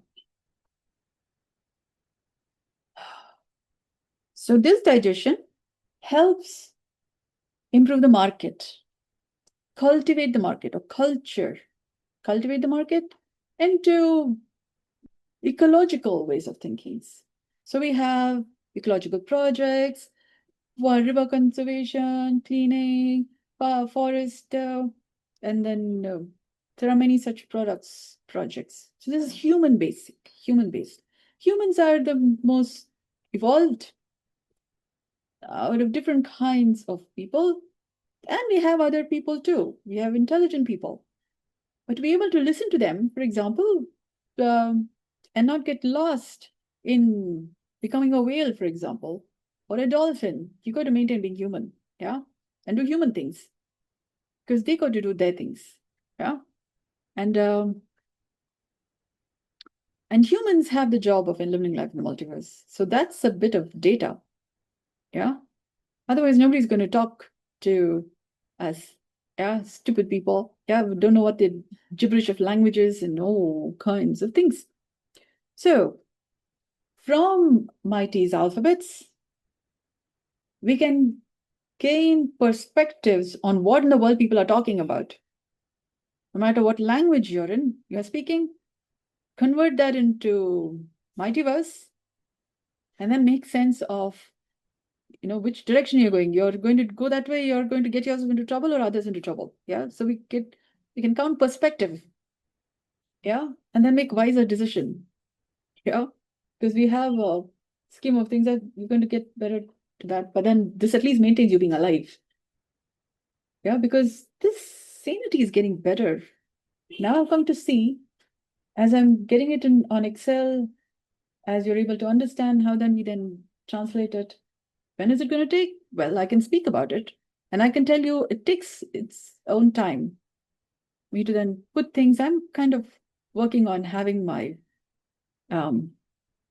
so this digestion helps improve the market, cultivate the market or cultivate the market into ecological ways of thinking. So we have ecological projects for river conservation, cleaning, forest, and then there are many such projects. So this is human based. Humans are the most evolved out of different kinds of people, and we have other people too. We have intelligent people. But to be able to listen to them, for example, and not get lost in becoming a whale, for example, or a dolphin, you got to maintain being human, yeah, and do human things because they got to do their things, yeah, and humans have the job of enlivening life in the multiverse. So that's a bit of data, yeah. Otherwise, nobody's going to talk to us. Yeah, stupid people. Yeah, we don't know what the gibberish of languages and all kinds of things. So, from MITI's alphabets, we can gain perspectives on what in the world people are talking about. No matter what language you're speaking, convert that into MITIverse, and then make sense of which direction you're going. You're going to go that way, you're going to get yourself into trouble or others into trouble. Yeah. So we can count perspective. Yeah. And then make wiser decision. Yeah. Because we have a scheme of things that you're going to get better to that. But then this at least maintains you being alive. Yeah. Because this sanity is getting better. Now I've come to see, as I'm getting it on Excel, as you're able to understand how then we then translate it. When is it going to take? Well, I can speak about it. And I can tell you it takes its own time me to then put things. I'm kind of working on having my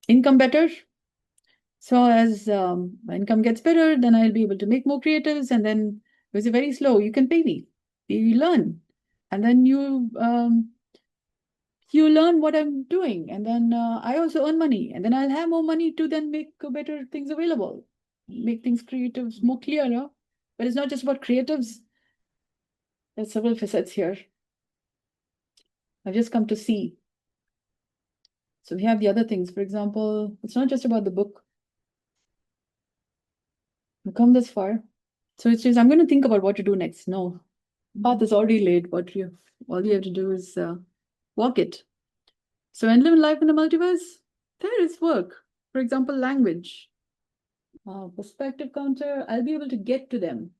income better. So as my income gets better, then I'll be able to make more creatives. And then it was very slow. You can pay me. You learn. And then you learn what I'm doing. And then I also earn money. And then I'll have more money to then make better things available, make things creatives more clearer. But it's not just about creatives. There's several facets here. I've just come to see. So we have the other things. For example, it's not just about the book. We've come this far. So it's just, I'm going to think about what to do next. No, path is already laid. All you have to do is walk it. So and live life in the multiverse, there is work. For example, language. Perspective counter, I'll be able to get to them.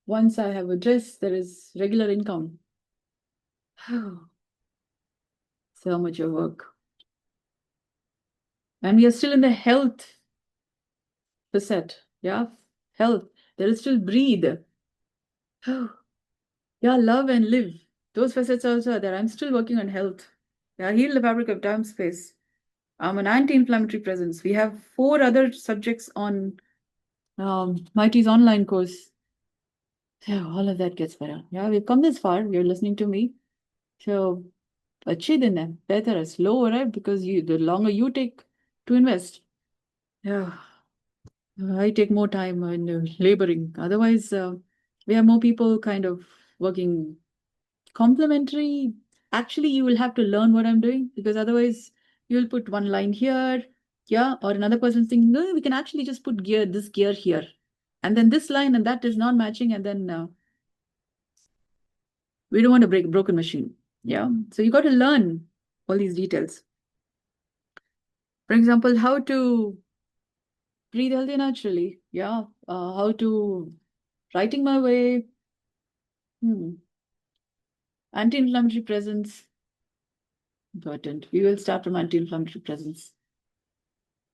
Once I have addressed, there is regular income. So much of work. And we are still in the health facet. Yeah, health. There is still breathe. Yeah, love and live. Those facets also are there. I'm still working on health. Yeah, heal the fabric of time space. I'm an anti-inflammatory presence. We have 4 other subjects on MITI's online course. Yeah, all of that gets better. Yeah, we've come this far. You're listening to me. So achieve in them better, slower, right? Because the longer you take to invest. Yeah, I take more time in laboring. Otherwise, we have more people kind of working complementary. Actually, you will have to learn what I'm doing because otherwise you'll put one line here, yeah, or another person's thinking, no, we can actually just put this gear here. And then this line and that is not matching. And then we don't want to break a broken machine. Yeah. So you got to learn all these details. For example, how to breathe healthy naturally. Yeah. How to writing my way. Anti-inflammatory presence. Important. We will start from anti-inflammatory presence.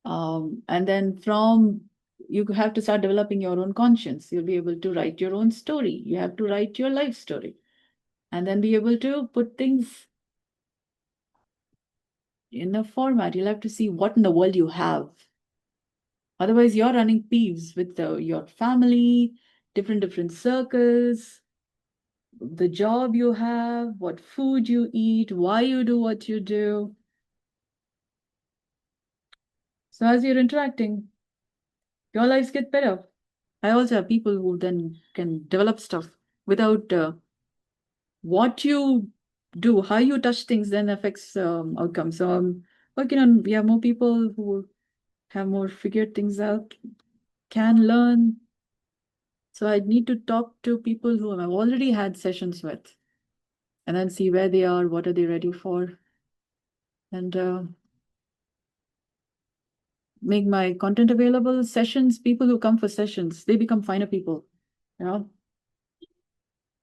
And then from You have to start developing your own conscience. You'll be able to write your own story. You have to write your life story and then be able to put things in a format. You'll have to see what in the world you have. Otherwise, you're running peeves with your family, different circles, the job you have, what food you eat, why you do what you do. So as you're interacting, your lives get better. I also have people who then can develop stuff without what you do, how you touch things then affects outcomes. So I'm working on, we have more people who have more figured things out, can learn. So I need to talk to people who I've already had sessions with and then see where they are, what are they ready for, and make my content available. Sessions, people who come for sessions, they become finer people, you know,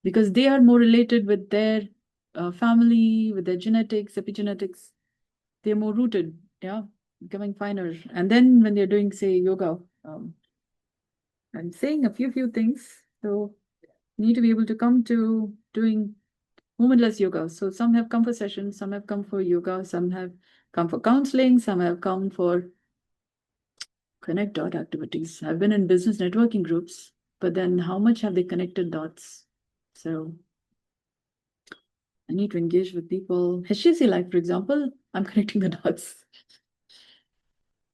because they are more related with their family, with their genetics, epigenetics. They're more rooted, yeah, becoming finer. And then when they're doing, say, yoga, I'm saying a few things. So you need to be able to come to doing movementless yoga. So some have come for sessions, some have come for yoga, some have come for counseling, some have come for connect dot activities. I've been in business networking groups, but then how much have they connected dots? So I need to engage with people. HCC Life, for example, I'm connecting the dots.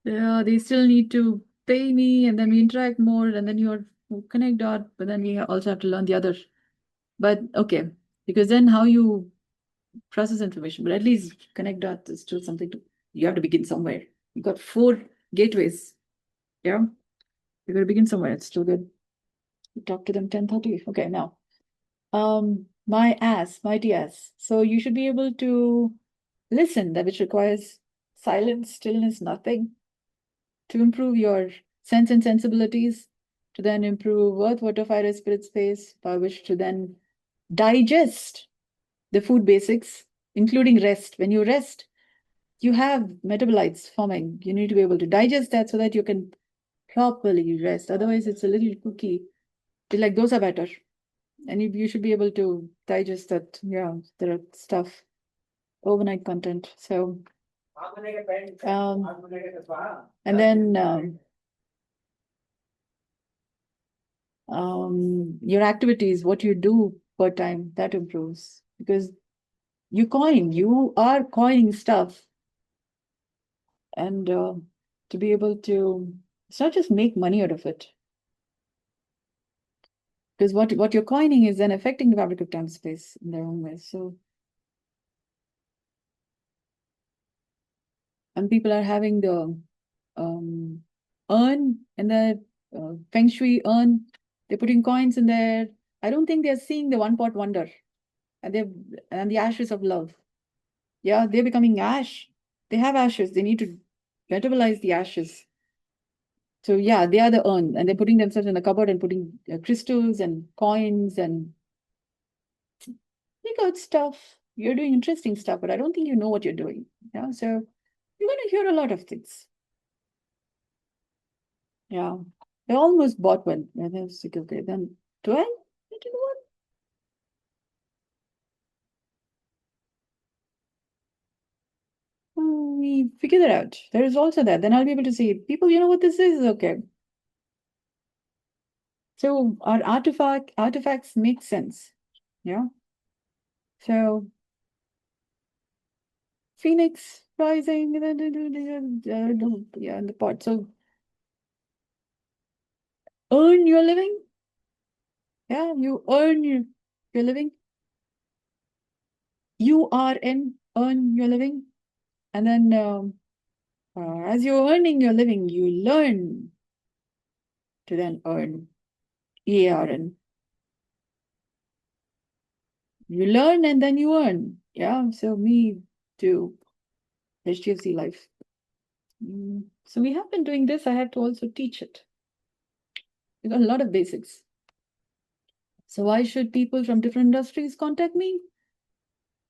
Yeah, they still need to pay me, and then we interact more, and then you're connect dot, but then we also have to learn the other. But okay, because then how you process information, but at least connect dot is still something to, you have to begin somewhere. You got 4 gateways. Yeah. You gotta begin somewhere. It's still good. Talk to them 10:30. Okay, now. Mighty ass. So you should be able to listen, that which requires silence, stillness, nothing, to improve your sense and sensibilities, to then improve earth, water, fire, spirit, space, by which to then digest the food basics, including rest. When you rest, you have metabolites forming. You need to be able to digest that so that you can properly rest. Otherwise, it's a little cookie. It's like those are better. And you should be able to digest that. Yeah, there are stuff, overnight content. So, and then your activities, what you do per time, that improves because you are coining stuff, and to be able to, it's not just make money out of it, because what you're coining is then affecting the fabric of time space in their own way. So, and people are having the urn and the feng shui urn. They're putting coins in there. I don't think they're seeing the one pot wonder, and the ashes of love. Yeah, they're becoming ash. They have ashes. They need to metabolize the ashes. So yeah, they are the urn, and they're putting themselves in the cupboard and putting crystals and coins and you got stuff. You're doing interesting stuff, but I don't think you know what you're doing. Yeah, so you're going to hear a lot of things. Yeah, I almost bought one. And then it's like, okay, then 12? You know what? We figure that out. There is also that. Then I'll be able to see people, you know what this is? Okay. So our artifacts make sense. Yeah. So Phoenix rising, yeah, in the pot. So earn your living. Yeah, you earn your living. You are in earn your living. And then as you're earning your living, you learn to then earn EARN. You learn and then you earn. Yeah, so me too. HDFC life. So we have been doing this. I have to also teach it. We got a lot of basics. So why should people from different industries contact me?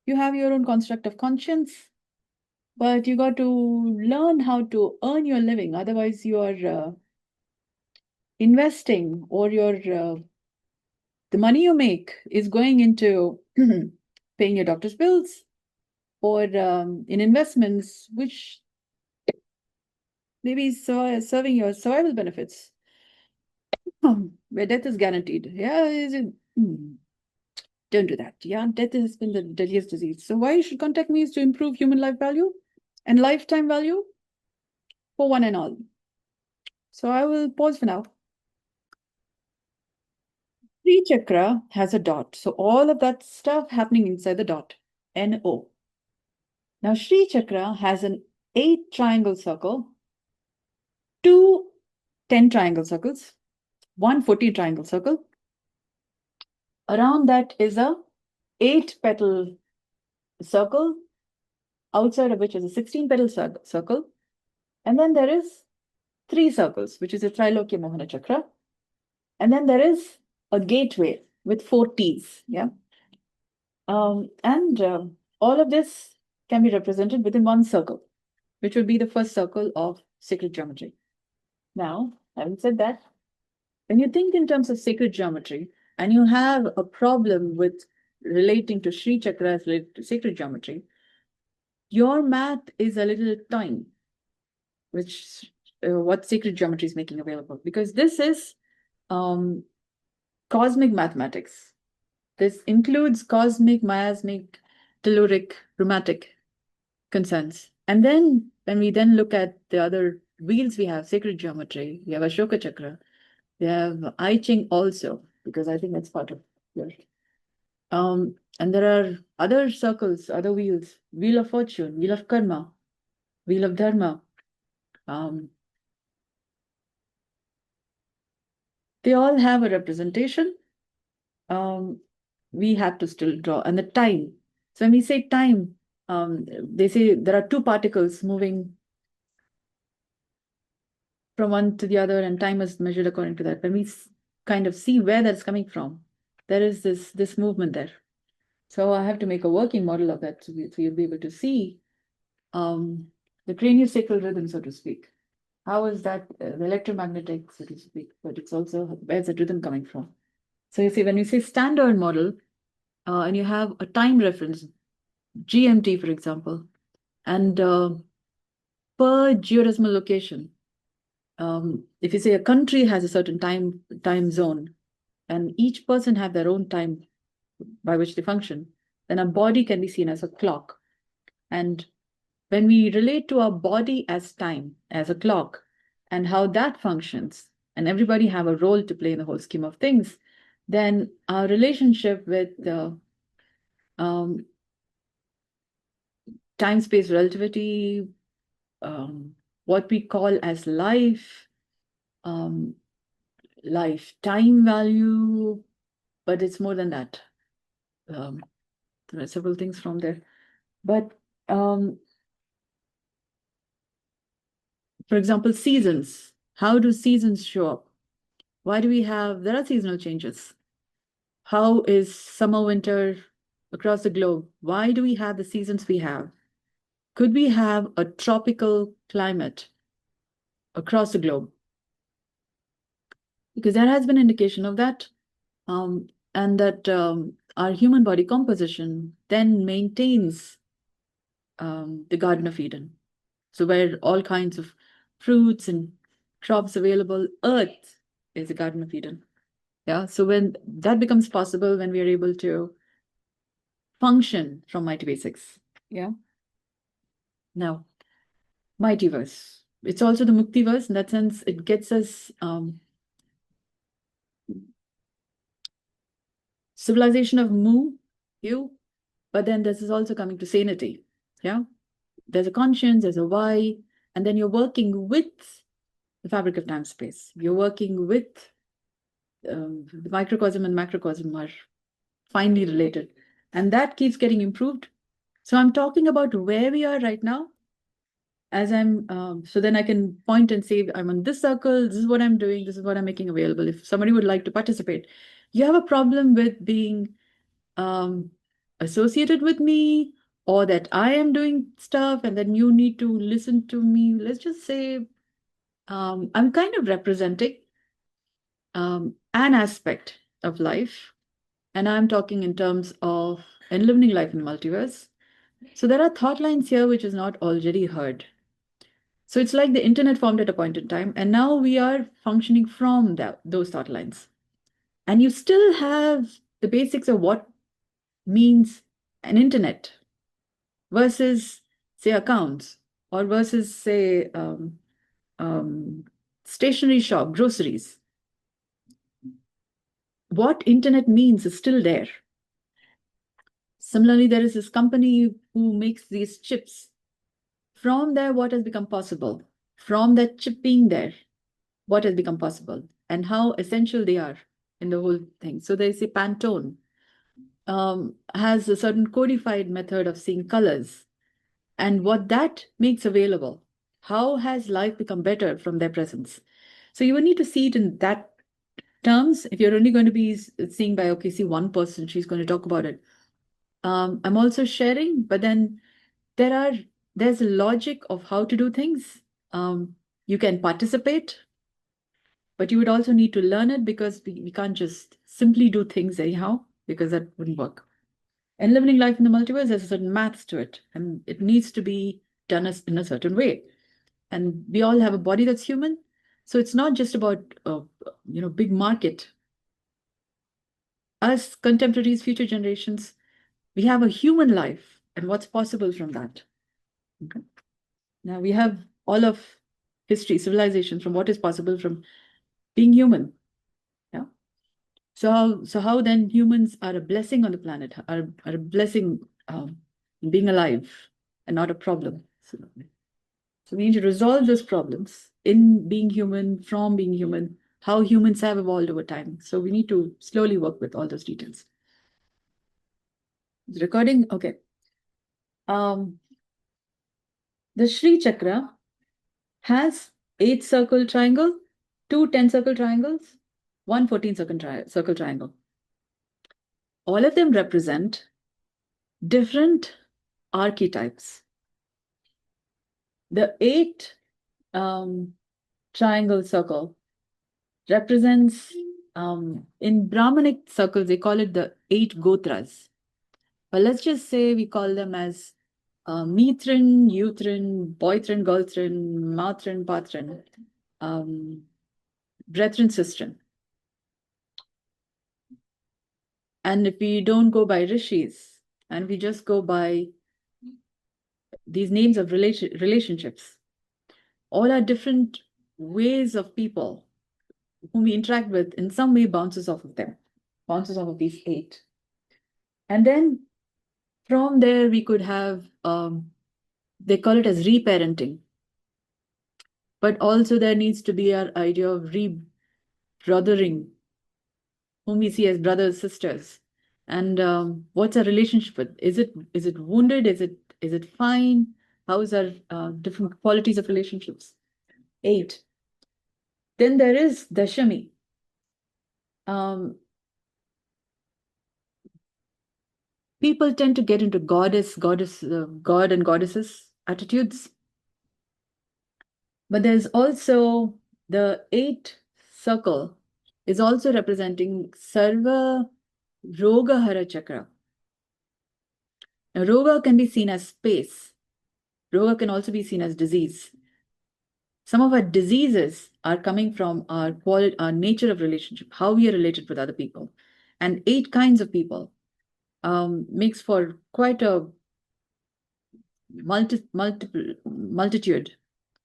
You have your own construct of conscience, but you got to learn how to earn your living. Otherwise, you are investing or the money you make is going into paying your doctor's bills or in investments, which maybe serving your survival benefits, where death is guaranteed. Yeah, don't do that. Yeah, death has been the deadliest disease. So why you should contact me is to improve human life value and lifetime value for one and all. So I will pause for now. Sri chakra has a dot. So all of that stuff happening inside the dot, N-O. Now Sri chakra has an 8 triangle circle, 2 10 triangle circles, 1 14 triangle circle. Around that is a 8 petal circle, outside of which is a 16 petal circle. And then there is 3 circles, which is a Trilokya Mohana chakra. And then there is a gateway with 4 T's. Yeah. And all of this can be represented within one circle, which would be the first circle of sacred geometry. Now, having said that, when you think in terms of sacred geometry and you have a problem with relating to Sri chakra as related to sacred geometry, your math is a little time, which what sacred geometry is making available, because this is cosmic mathematics. This includes cosmic, miasmic, telluric, rheumatic concerns. And then when we then look at the other wheels we have, sacred geometry, we have Ashoka chakra, we have I Ching also, because I think that's part of your. And there are other circles, other wheels, wheel of fortune, wheel of karma, wheel of dharma. They all have a representation. We have to still draw, and the time. So when we say time, they say there are 2 particles moving from one to the other, and time is measured according to that. When we kind of see where that's coming from, there is this movement there. So I have to make a working model of that, so you'll be able to see the craniosacral rhythm, so to speak. How is that the electromagnetic, so to speak, but it's also where's the rhythm coming from. So you see, when you say standard model, and you have a time reference, GMT, for example, and per geodesimal location, if you say a country has a certain time zone, and each person have their own time by which they function, then a body can be seen as a clock. And when we relate to our body as time, as a clock, and how that functions, and everybody have a role to play in the whole scheme of things, then our relationship with time-space relativity, what we call as life, lifetime value, but it's more than that. There are several things from there. But for example, seasons. How do seasons show up? Why do we have, there are seasonal changes. How is summer, winter across the globe? Why do we have the seasons we have? Could we have a tropical climate across the globe? Because there has been indication of that. And that our human body composition then maintains the Garden of Eden. So where all kinds of fruits and crops available, earth is the Garden of Eden. Yeah. So when that becomes possible, when we are able to function from MITI basics. Yeah. Now, MITIverse. It's also the MUKTIverse. In that sense, it gets us civilization of Mu, you, but then this is also coming to sanity. Yeah. There's a conscience, there's a why, and then you're working with the fabric of time space. You're working with the microcosm and macrocosm are finely related, and that keeps getting improved. So I'm talking about where we are right now, as I'm, so then I can point and say, I'm on this circle, this is what I'm doing, this is what I'm making available. If somebody would like to participate, you have a problem with being associated with me, or that I am doing stuff and then you need to listen to me. Let's just say I'm kind of representing an aspect of life, and I'm talking in terms of enlivening life in the multiverse. So there are thought lines here which is not already heard. So it's like the internet formed at a point in time, and now we are functioning from those thought lines. And you still have the basics of what means an internet versus, say, accounts, or versus, say, stationery shop, groceries. What internet means is still there. Similarly, there is this company who makes these chips. From there, what has become possible? From that chip being there, what has become possible? And how essential they are in the whole thing. So they say Pantone has a certain codified method of seeing colors, and what that makes available. How has life become better from their presence? So you would need to see it in that terms. If you're only going to be seeing by, okay, see one person, she's going to talk about it. I'm also sharing, but then there's a logic of how to do things. You can participate, but you would also need to learn it, because we can't just simply do things anyhow, because that wouldn't work. And living life in the multiverse, there's a certain maths to it, and it needs to be done in a certain way. And we all have a body that's human, so it's not just about big market. Us contemporaries, future generations, we have a human life, and what's possible from that. Okay. Now we have all of history, civilization, from what is possible from being human. Yeah. So how then humans are a blessing on the planet, are a blessing in being alive, and not a problem. So we need to resolve those problems in being human, from being human, how humans have evolved over time. So we need to slowly work with all those details. Is recording? Okay. The Sri Chakra has 8 circle triangle, 2 10-circle triangles, 1 14-circle triangle. All of them represent different archetypes. The 8 triangle circle represents, in Brahmanic circles, they call it the 8 gotras. But let's just say we call them as Mithrin, Uthrin, Boythrin, Golthrin, Mathrin, Pathrin, Brethren, Sistren. And if we don't go by rishis, and we just go by these names of relationships, all are different ways of people whom we interact with, in some way bounces off of them, bounces off of these 8. And then from there, we could have, they call it as reparenting. But also there needs to be our idea of rebrothering, whom we see as brothers, sisters. And what's our relationship with? Is it wounded? Is it fine? How is our different qualities of relationships? 8. Then there is Dashami. People tend to get into God and goddesses attitudes. But there's also the 8 circle is also representing Sarva Roga Hara Chakra. Now, Roga can be seen as space. Roga can also be seen as disease. Some of our diseases are coming from our nature of relationship, how we are related with other people. And 8 kinds of people makes for quite a multitude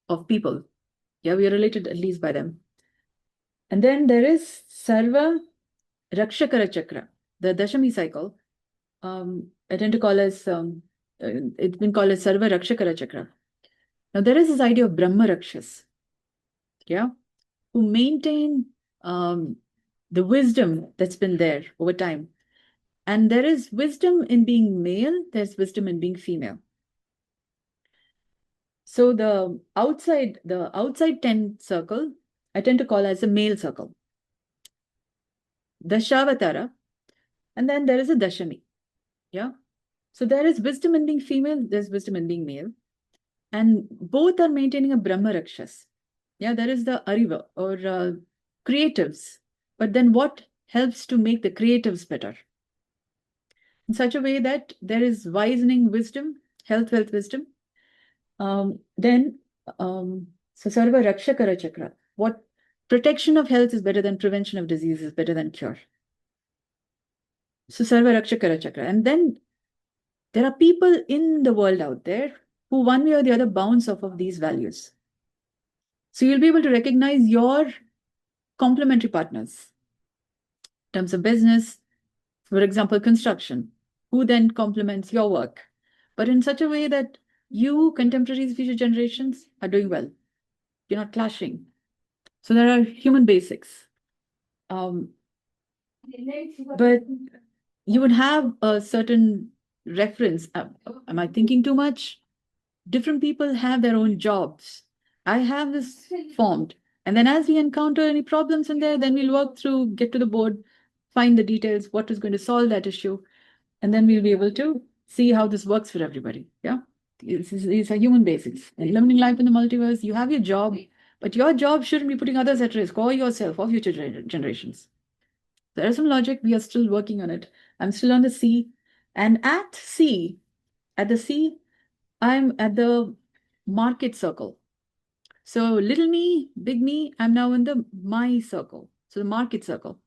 of people. Yeah, we are related at least by them. And then there is Sarva Rakshakara Chakra, the Dashami cycle. I tend to call as, it's been called as Sarva Rakshakara Chakra. Now there is this idea of Brahma Rakshas, yeah, who maintain the wisdom that's been there over time. And there is wisdom in being male, there's wisdom in being female. So the outside 10 circle, I tend to call as a male circle. Dashavatara, and then there is a Dashami. Yeah. So there is wisdom in being female, there's wisdom in being male. And both are maintaining a Brahma Rakshas. Yeah, there is the Ariva, or creatives, but then what helps to make the creatives better? In such a way that there is wisening wisdom, health, wealth, wisdom. Then, so Sarva Rakshakara Chakra. What protection of health is better than prevention of disease, is better than cure. So Sarva Rakshakara Chakra. And then there are people in the world out there who one way or the other bounce off of these values. So you'll be able to recognize your complementary partners in terms of business, for example, construction, who then complements your work, but in such a way that you, contemporaries, future generations, are doing well. You're not clashing. So there are human basics. But you would have a certain reference. Am I thinking too much? Different people have their own jobs. I have this formed. And then as we encounter any problems in there, then we'll work through, get to the board, find the details, what is going to solve that issue. And then we'll be able to see how this works for everybody. Yeah. These are human basics. And living life in the multiverse, you have your job, but your job shouldn't be putting others at risk, or yourself, or future generations. There is some logic. We are still working on it. I'm still on the sea. And at the sea, I'm at the market circle. So little me, big me, I'm now in the my circle. So the market circle.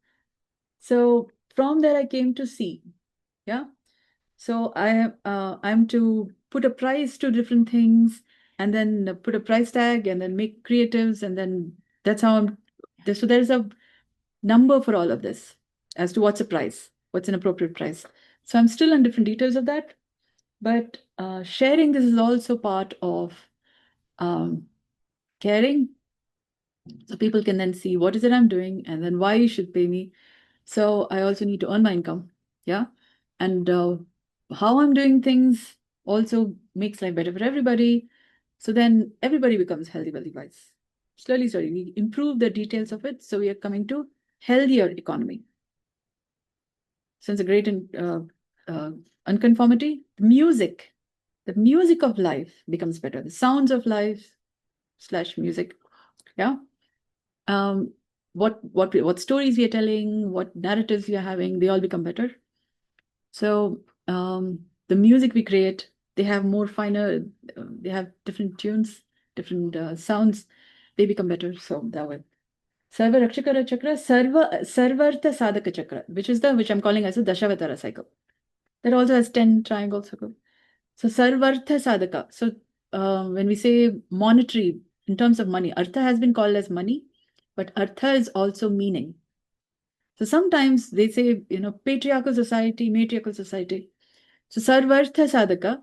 So from there, I came to sea. Yeah. So I'm to put a price to different things, and then put a price tag, and then make creatives, and then that's how I'm. So there's a number for all of this as to what's a price, what's an appropriate price. So I'm still on different details of that, but sharing this is also part of caring. So people can then see what is it I'm doing, and then why you should pay me. So I also need to earn my income. Yeah. And how I'm doing things also makes life better for everybody. So then everybody becomes healthy, wealthy, wise. Slowly, we improve the details of it. So we are coming to healthier economy. So it's a great unconformity. The music of life becomes better. The sounds of life / music. Yeah. What stories we are telling, what narratives we are having, they all become better. So the music we create, they have more finer, they have different tunes, different sounds, they become better. So that way. Sarva Rakshakara Chakra, Sarvartha Sadhaka Chakra, which I'm calling as a Dashavatara cycle. That also has 10 triangles. So Sarvartha Sadhaka. So when we say monetary, in terms of money, Artha has been called as money, but Artha is also meaning. So sometimes they say, patriarchal society, matriarchal society. So Sarvartha Sadhaka.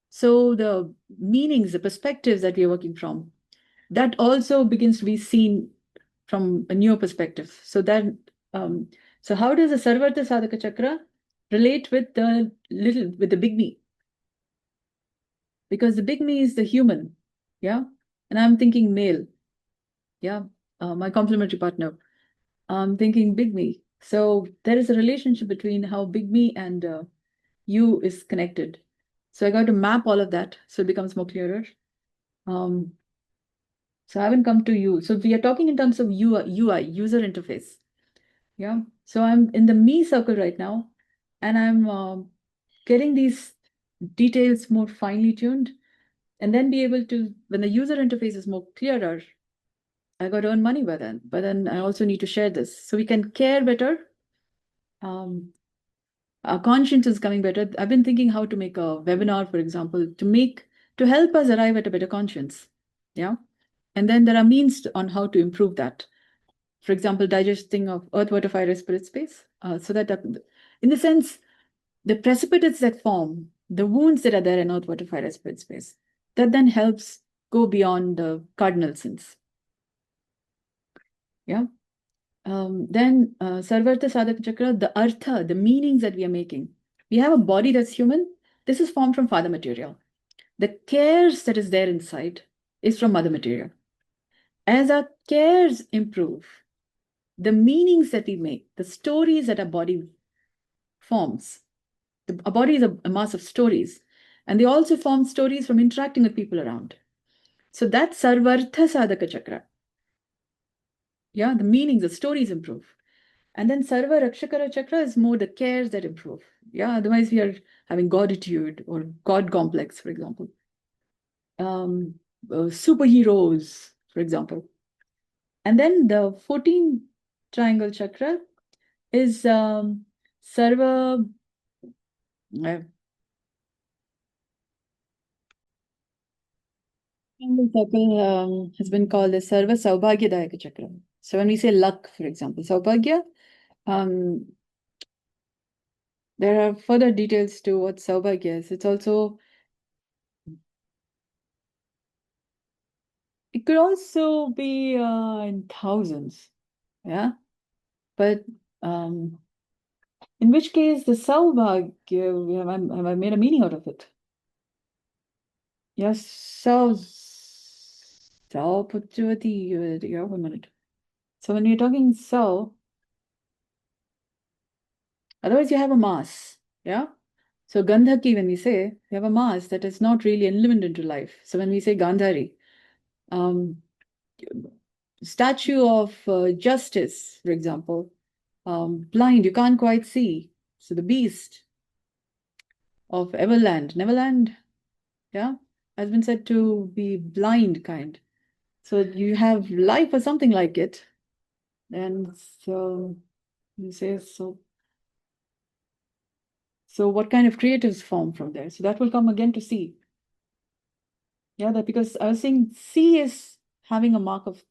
So the meanings, the perspectives that we are working from, that also begins to be seen from a newer perspective. So so how does the Sarvartha Sadhaka Chakra relate with the big me? Because the big me is the human, yeah? And I'm thinking male, yeah? My complementary partner, I'm thinking big me. So there is a relationship between how big me and you is connected. So I got to map all of that so it becomes more clearer. So I haven't come to you. So we are talking in terms of UI, user interface. Yeah. So I'm in the me circle right now, and I'm getting these details more finely tuned, and then be able to, when the user interface is more clearer, I got to earn money by then. But then I also need to share this so we can care better. Our conscience is coming better. I've been thinking how to make a webinar, for example, to help us arrive at a better conscience. Yeah. And then there are means on how to improve that. For example, digesting of earth, water, fire, spirit, space. So that, in the sense, the precipitates that form, the wounds that are there in earth, water, fire, spirit, space, that then helps go beyond the cardinal sins. Yeah. Then Sarvartha Sadhaka Chakra, the artha, the meanings that we are making. We have a body that's human. This is formed from father material. The cares that is there inside is from mother material. As our cares improve, the meanings that we make, the stories that our body forms, our body is a mass of stories, and they also form stories from interacting with people around. So that's Sarvartha Sadhaka Chakra. Yeah, the meanings, the stories improve. And then Sarva Rakshakara Chakra is more the cares that improve. Yeah, otherwise we are having goditude or God complex, for example. Superheroes, for example. And then the 14th triangle chakra is Sarva. Triangle circle has been called the Sarva Saubhagyadayaka chakra. So when we say luck, for example, Saubhagya, um, there are further details to what Saubhagya is. It's also, it could also be in thousands, yeah. But in which case, the Saubhagya, have I made a meaning out of it? Yes, Puchuvati, yeah, 1 minute. So when you're talking otherwise you have a mass, yeah. So Gandhaki, when we say, we have a mass that is not really limited to life. So when we say Gandhari, um, statue of justice, for example, blind, you can't quite see. So the beast of Neverland, yeah, has been said to be blind kind. So you have life or something like it. And so you say, so what kind of creatives form from there? So that will come again to C. Yeah, that because I was saying C is having a mark of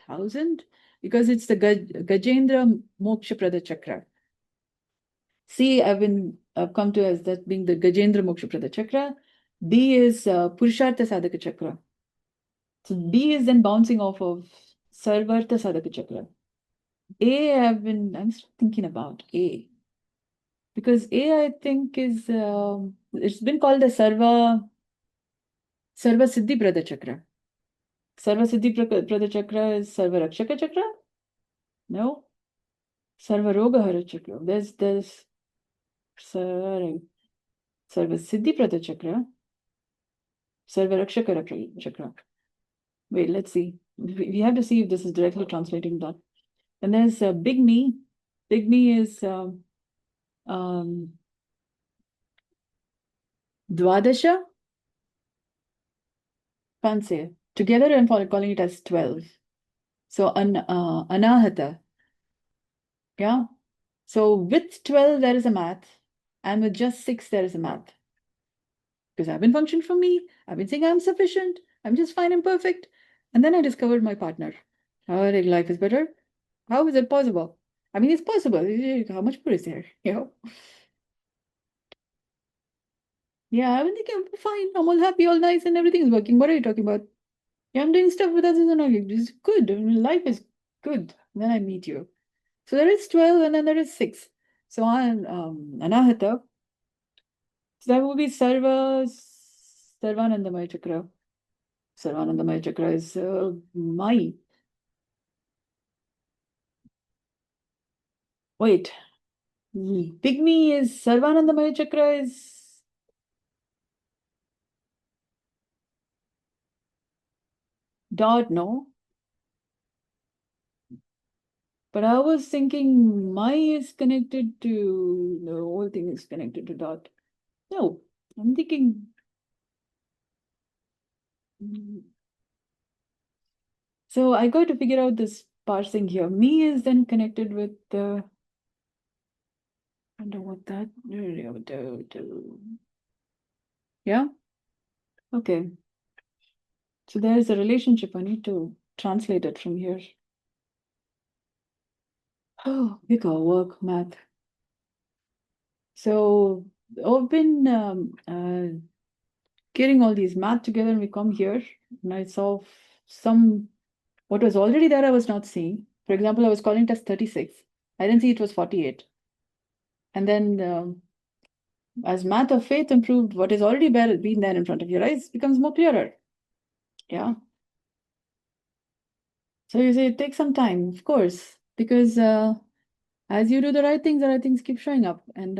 1,000 because it's the Gajendra Moksha Prada Chakra. C, I've come to as that being the Gajendra Moksha Prada Chakra. B is Purushartha Sadhaka Chakra. So B is then bouncing off of Sarvartha Sadhaka Chakra. I'm still thinking about A. Because A, I think, is it's been called the Sarva Siddhi Prada Chakra. Sarva Siddhi Prada Chakra is Sarva Rakshaka Chakra? No. Sarva Roga Hara Chakra. There's Sarva Siddhi Prada Chakra, Sarva Rakshaka Chakra. Wait, let's see. We have to see if this is directly translating that. And there's Big Me. Big Me is Dwadasha. Can't say. Together I'm calling it as 12. So Anahata. Yeah. So with 12 there is a math, and with just 6 there is a math. Because I've been functioning for me. I've been saying I'm sufficient. I'm just fine and perfect. And then I discovered my partner. Oh, like life is better. How is it possible? I mean, it's possible. How much more is there? You know? Yeah, I've been thinking I'm fine. I'm all happy, all nice, and everything is working. What are you talking about? Yeah, I'm doing stuff with others and all. It's good. I mean, life is good. And then I meet you. So there is 12 and then there is 6. So on Anahata, so that would be Sarvanandamaya Chakra. Sarvanandamaya Chakra is my. Wait. Pygmy is Sarvanandamaya Chakra is dot, no? But I was thinking my is connected to the whole thing is connected to dot. No, I'm thinking. So I got to figure out this parsing here. Me is then connected with the. I wonder what that. Yeah. Okay. So there's a relationship. I need to translate it from here. Oh, we got work, math. So I've been getting all these math together, and we come here, and I saw what was already there I was not seeing. For example, I was calling it as 36. I didn't see it was 48. And then as math of faith improved, what is already been there in front of your eyes becomes more clearer. Yeah. So you say it takes some time, of course, because as you do the right things keep showing up. And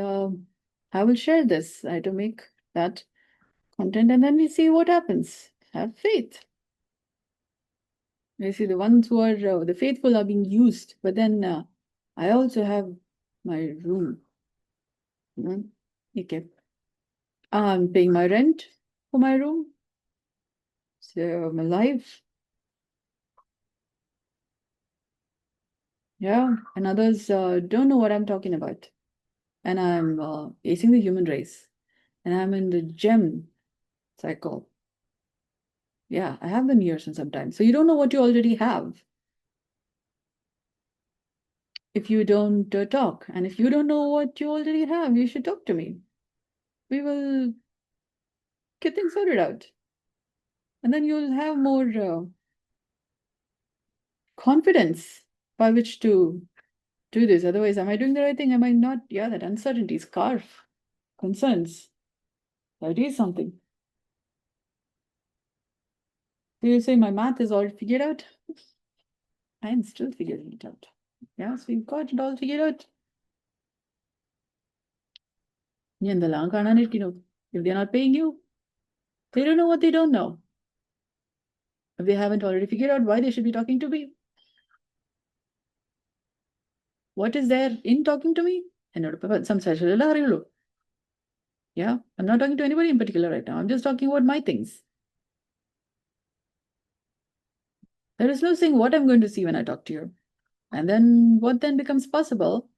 I will share this. I had to make that content, and then we see what happens. Have faith. You see, the ones who are the faithful are being used, but then I also have my room. Okay. I'm paying my rent for my room. So I'm alive. Yeah. And others don't know what I'm talking about. And I'm acing the human race. And I'm in the gem cycle. Yeah, I have been here since some time. So you don't know what you already have if you don't talk. And if you don't know what you already have, you should talk to me. We will get things sorted out. And then you'll have more confidence by which to do this. Otherwise, am I doing the right thing? Am I not? Yeah, that uncertainty, scarf, concerns. That is something. So you say my math is all figured out? I am still figuring it out. Yeah, so you've got it all figured out. If they're not paying you, they don't know what they don't know. If they haven't already figured out why they should be talking to me, what is there in talking to me? Some special. Yeah, I'm not talking to anybody in particular right now. I'm just talking about my things. There is no saying what I'm going to see when I talk to you. And then what then becomes possible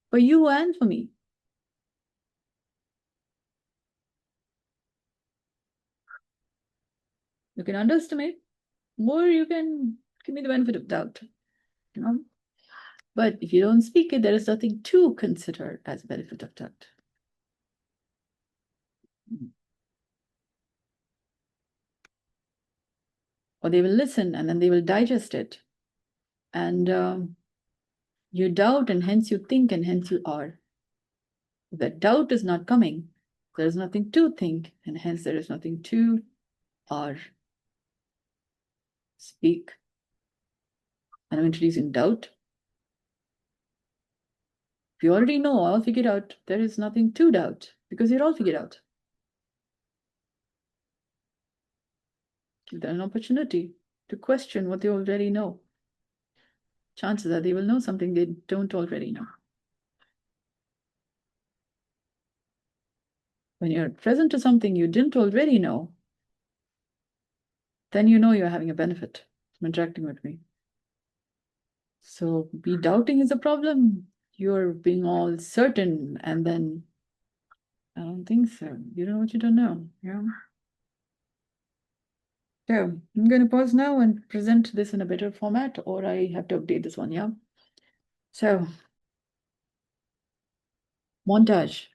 for you and for me? You can underestimate, or you can give me the benefit of doubt. You know? But if you don't speak it, there is nothing to consider as benefit of doubt. Or they will listen and then they will digest it. And you doubt, and hence you think, and hence you are. If that doubt is not coming, there is nothing to think, and hence there is nothing to or speak. And I'm introducing doubt. If you already know, all figured out, there is nothing to doubt because you're all figured out. Give them an opportunity to question what they already know. Chances are they will know something they don't already know. When you're present to something you didn't already know, then you know you're having a benefit from interacting with me. So be doubting is a problem. You're being all certain, and then I don't think so. You don't know what you don't know. Yeah. So I'm going to pause now and present this in a better format, or I have to update this one. Yeah. So montage.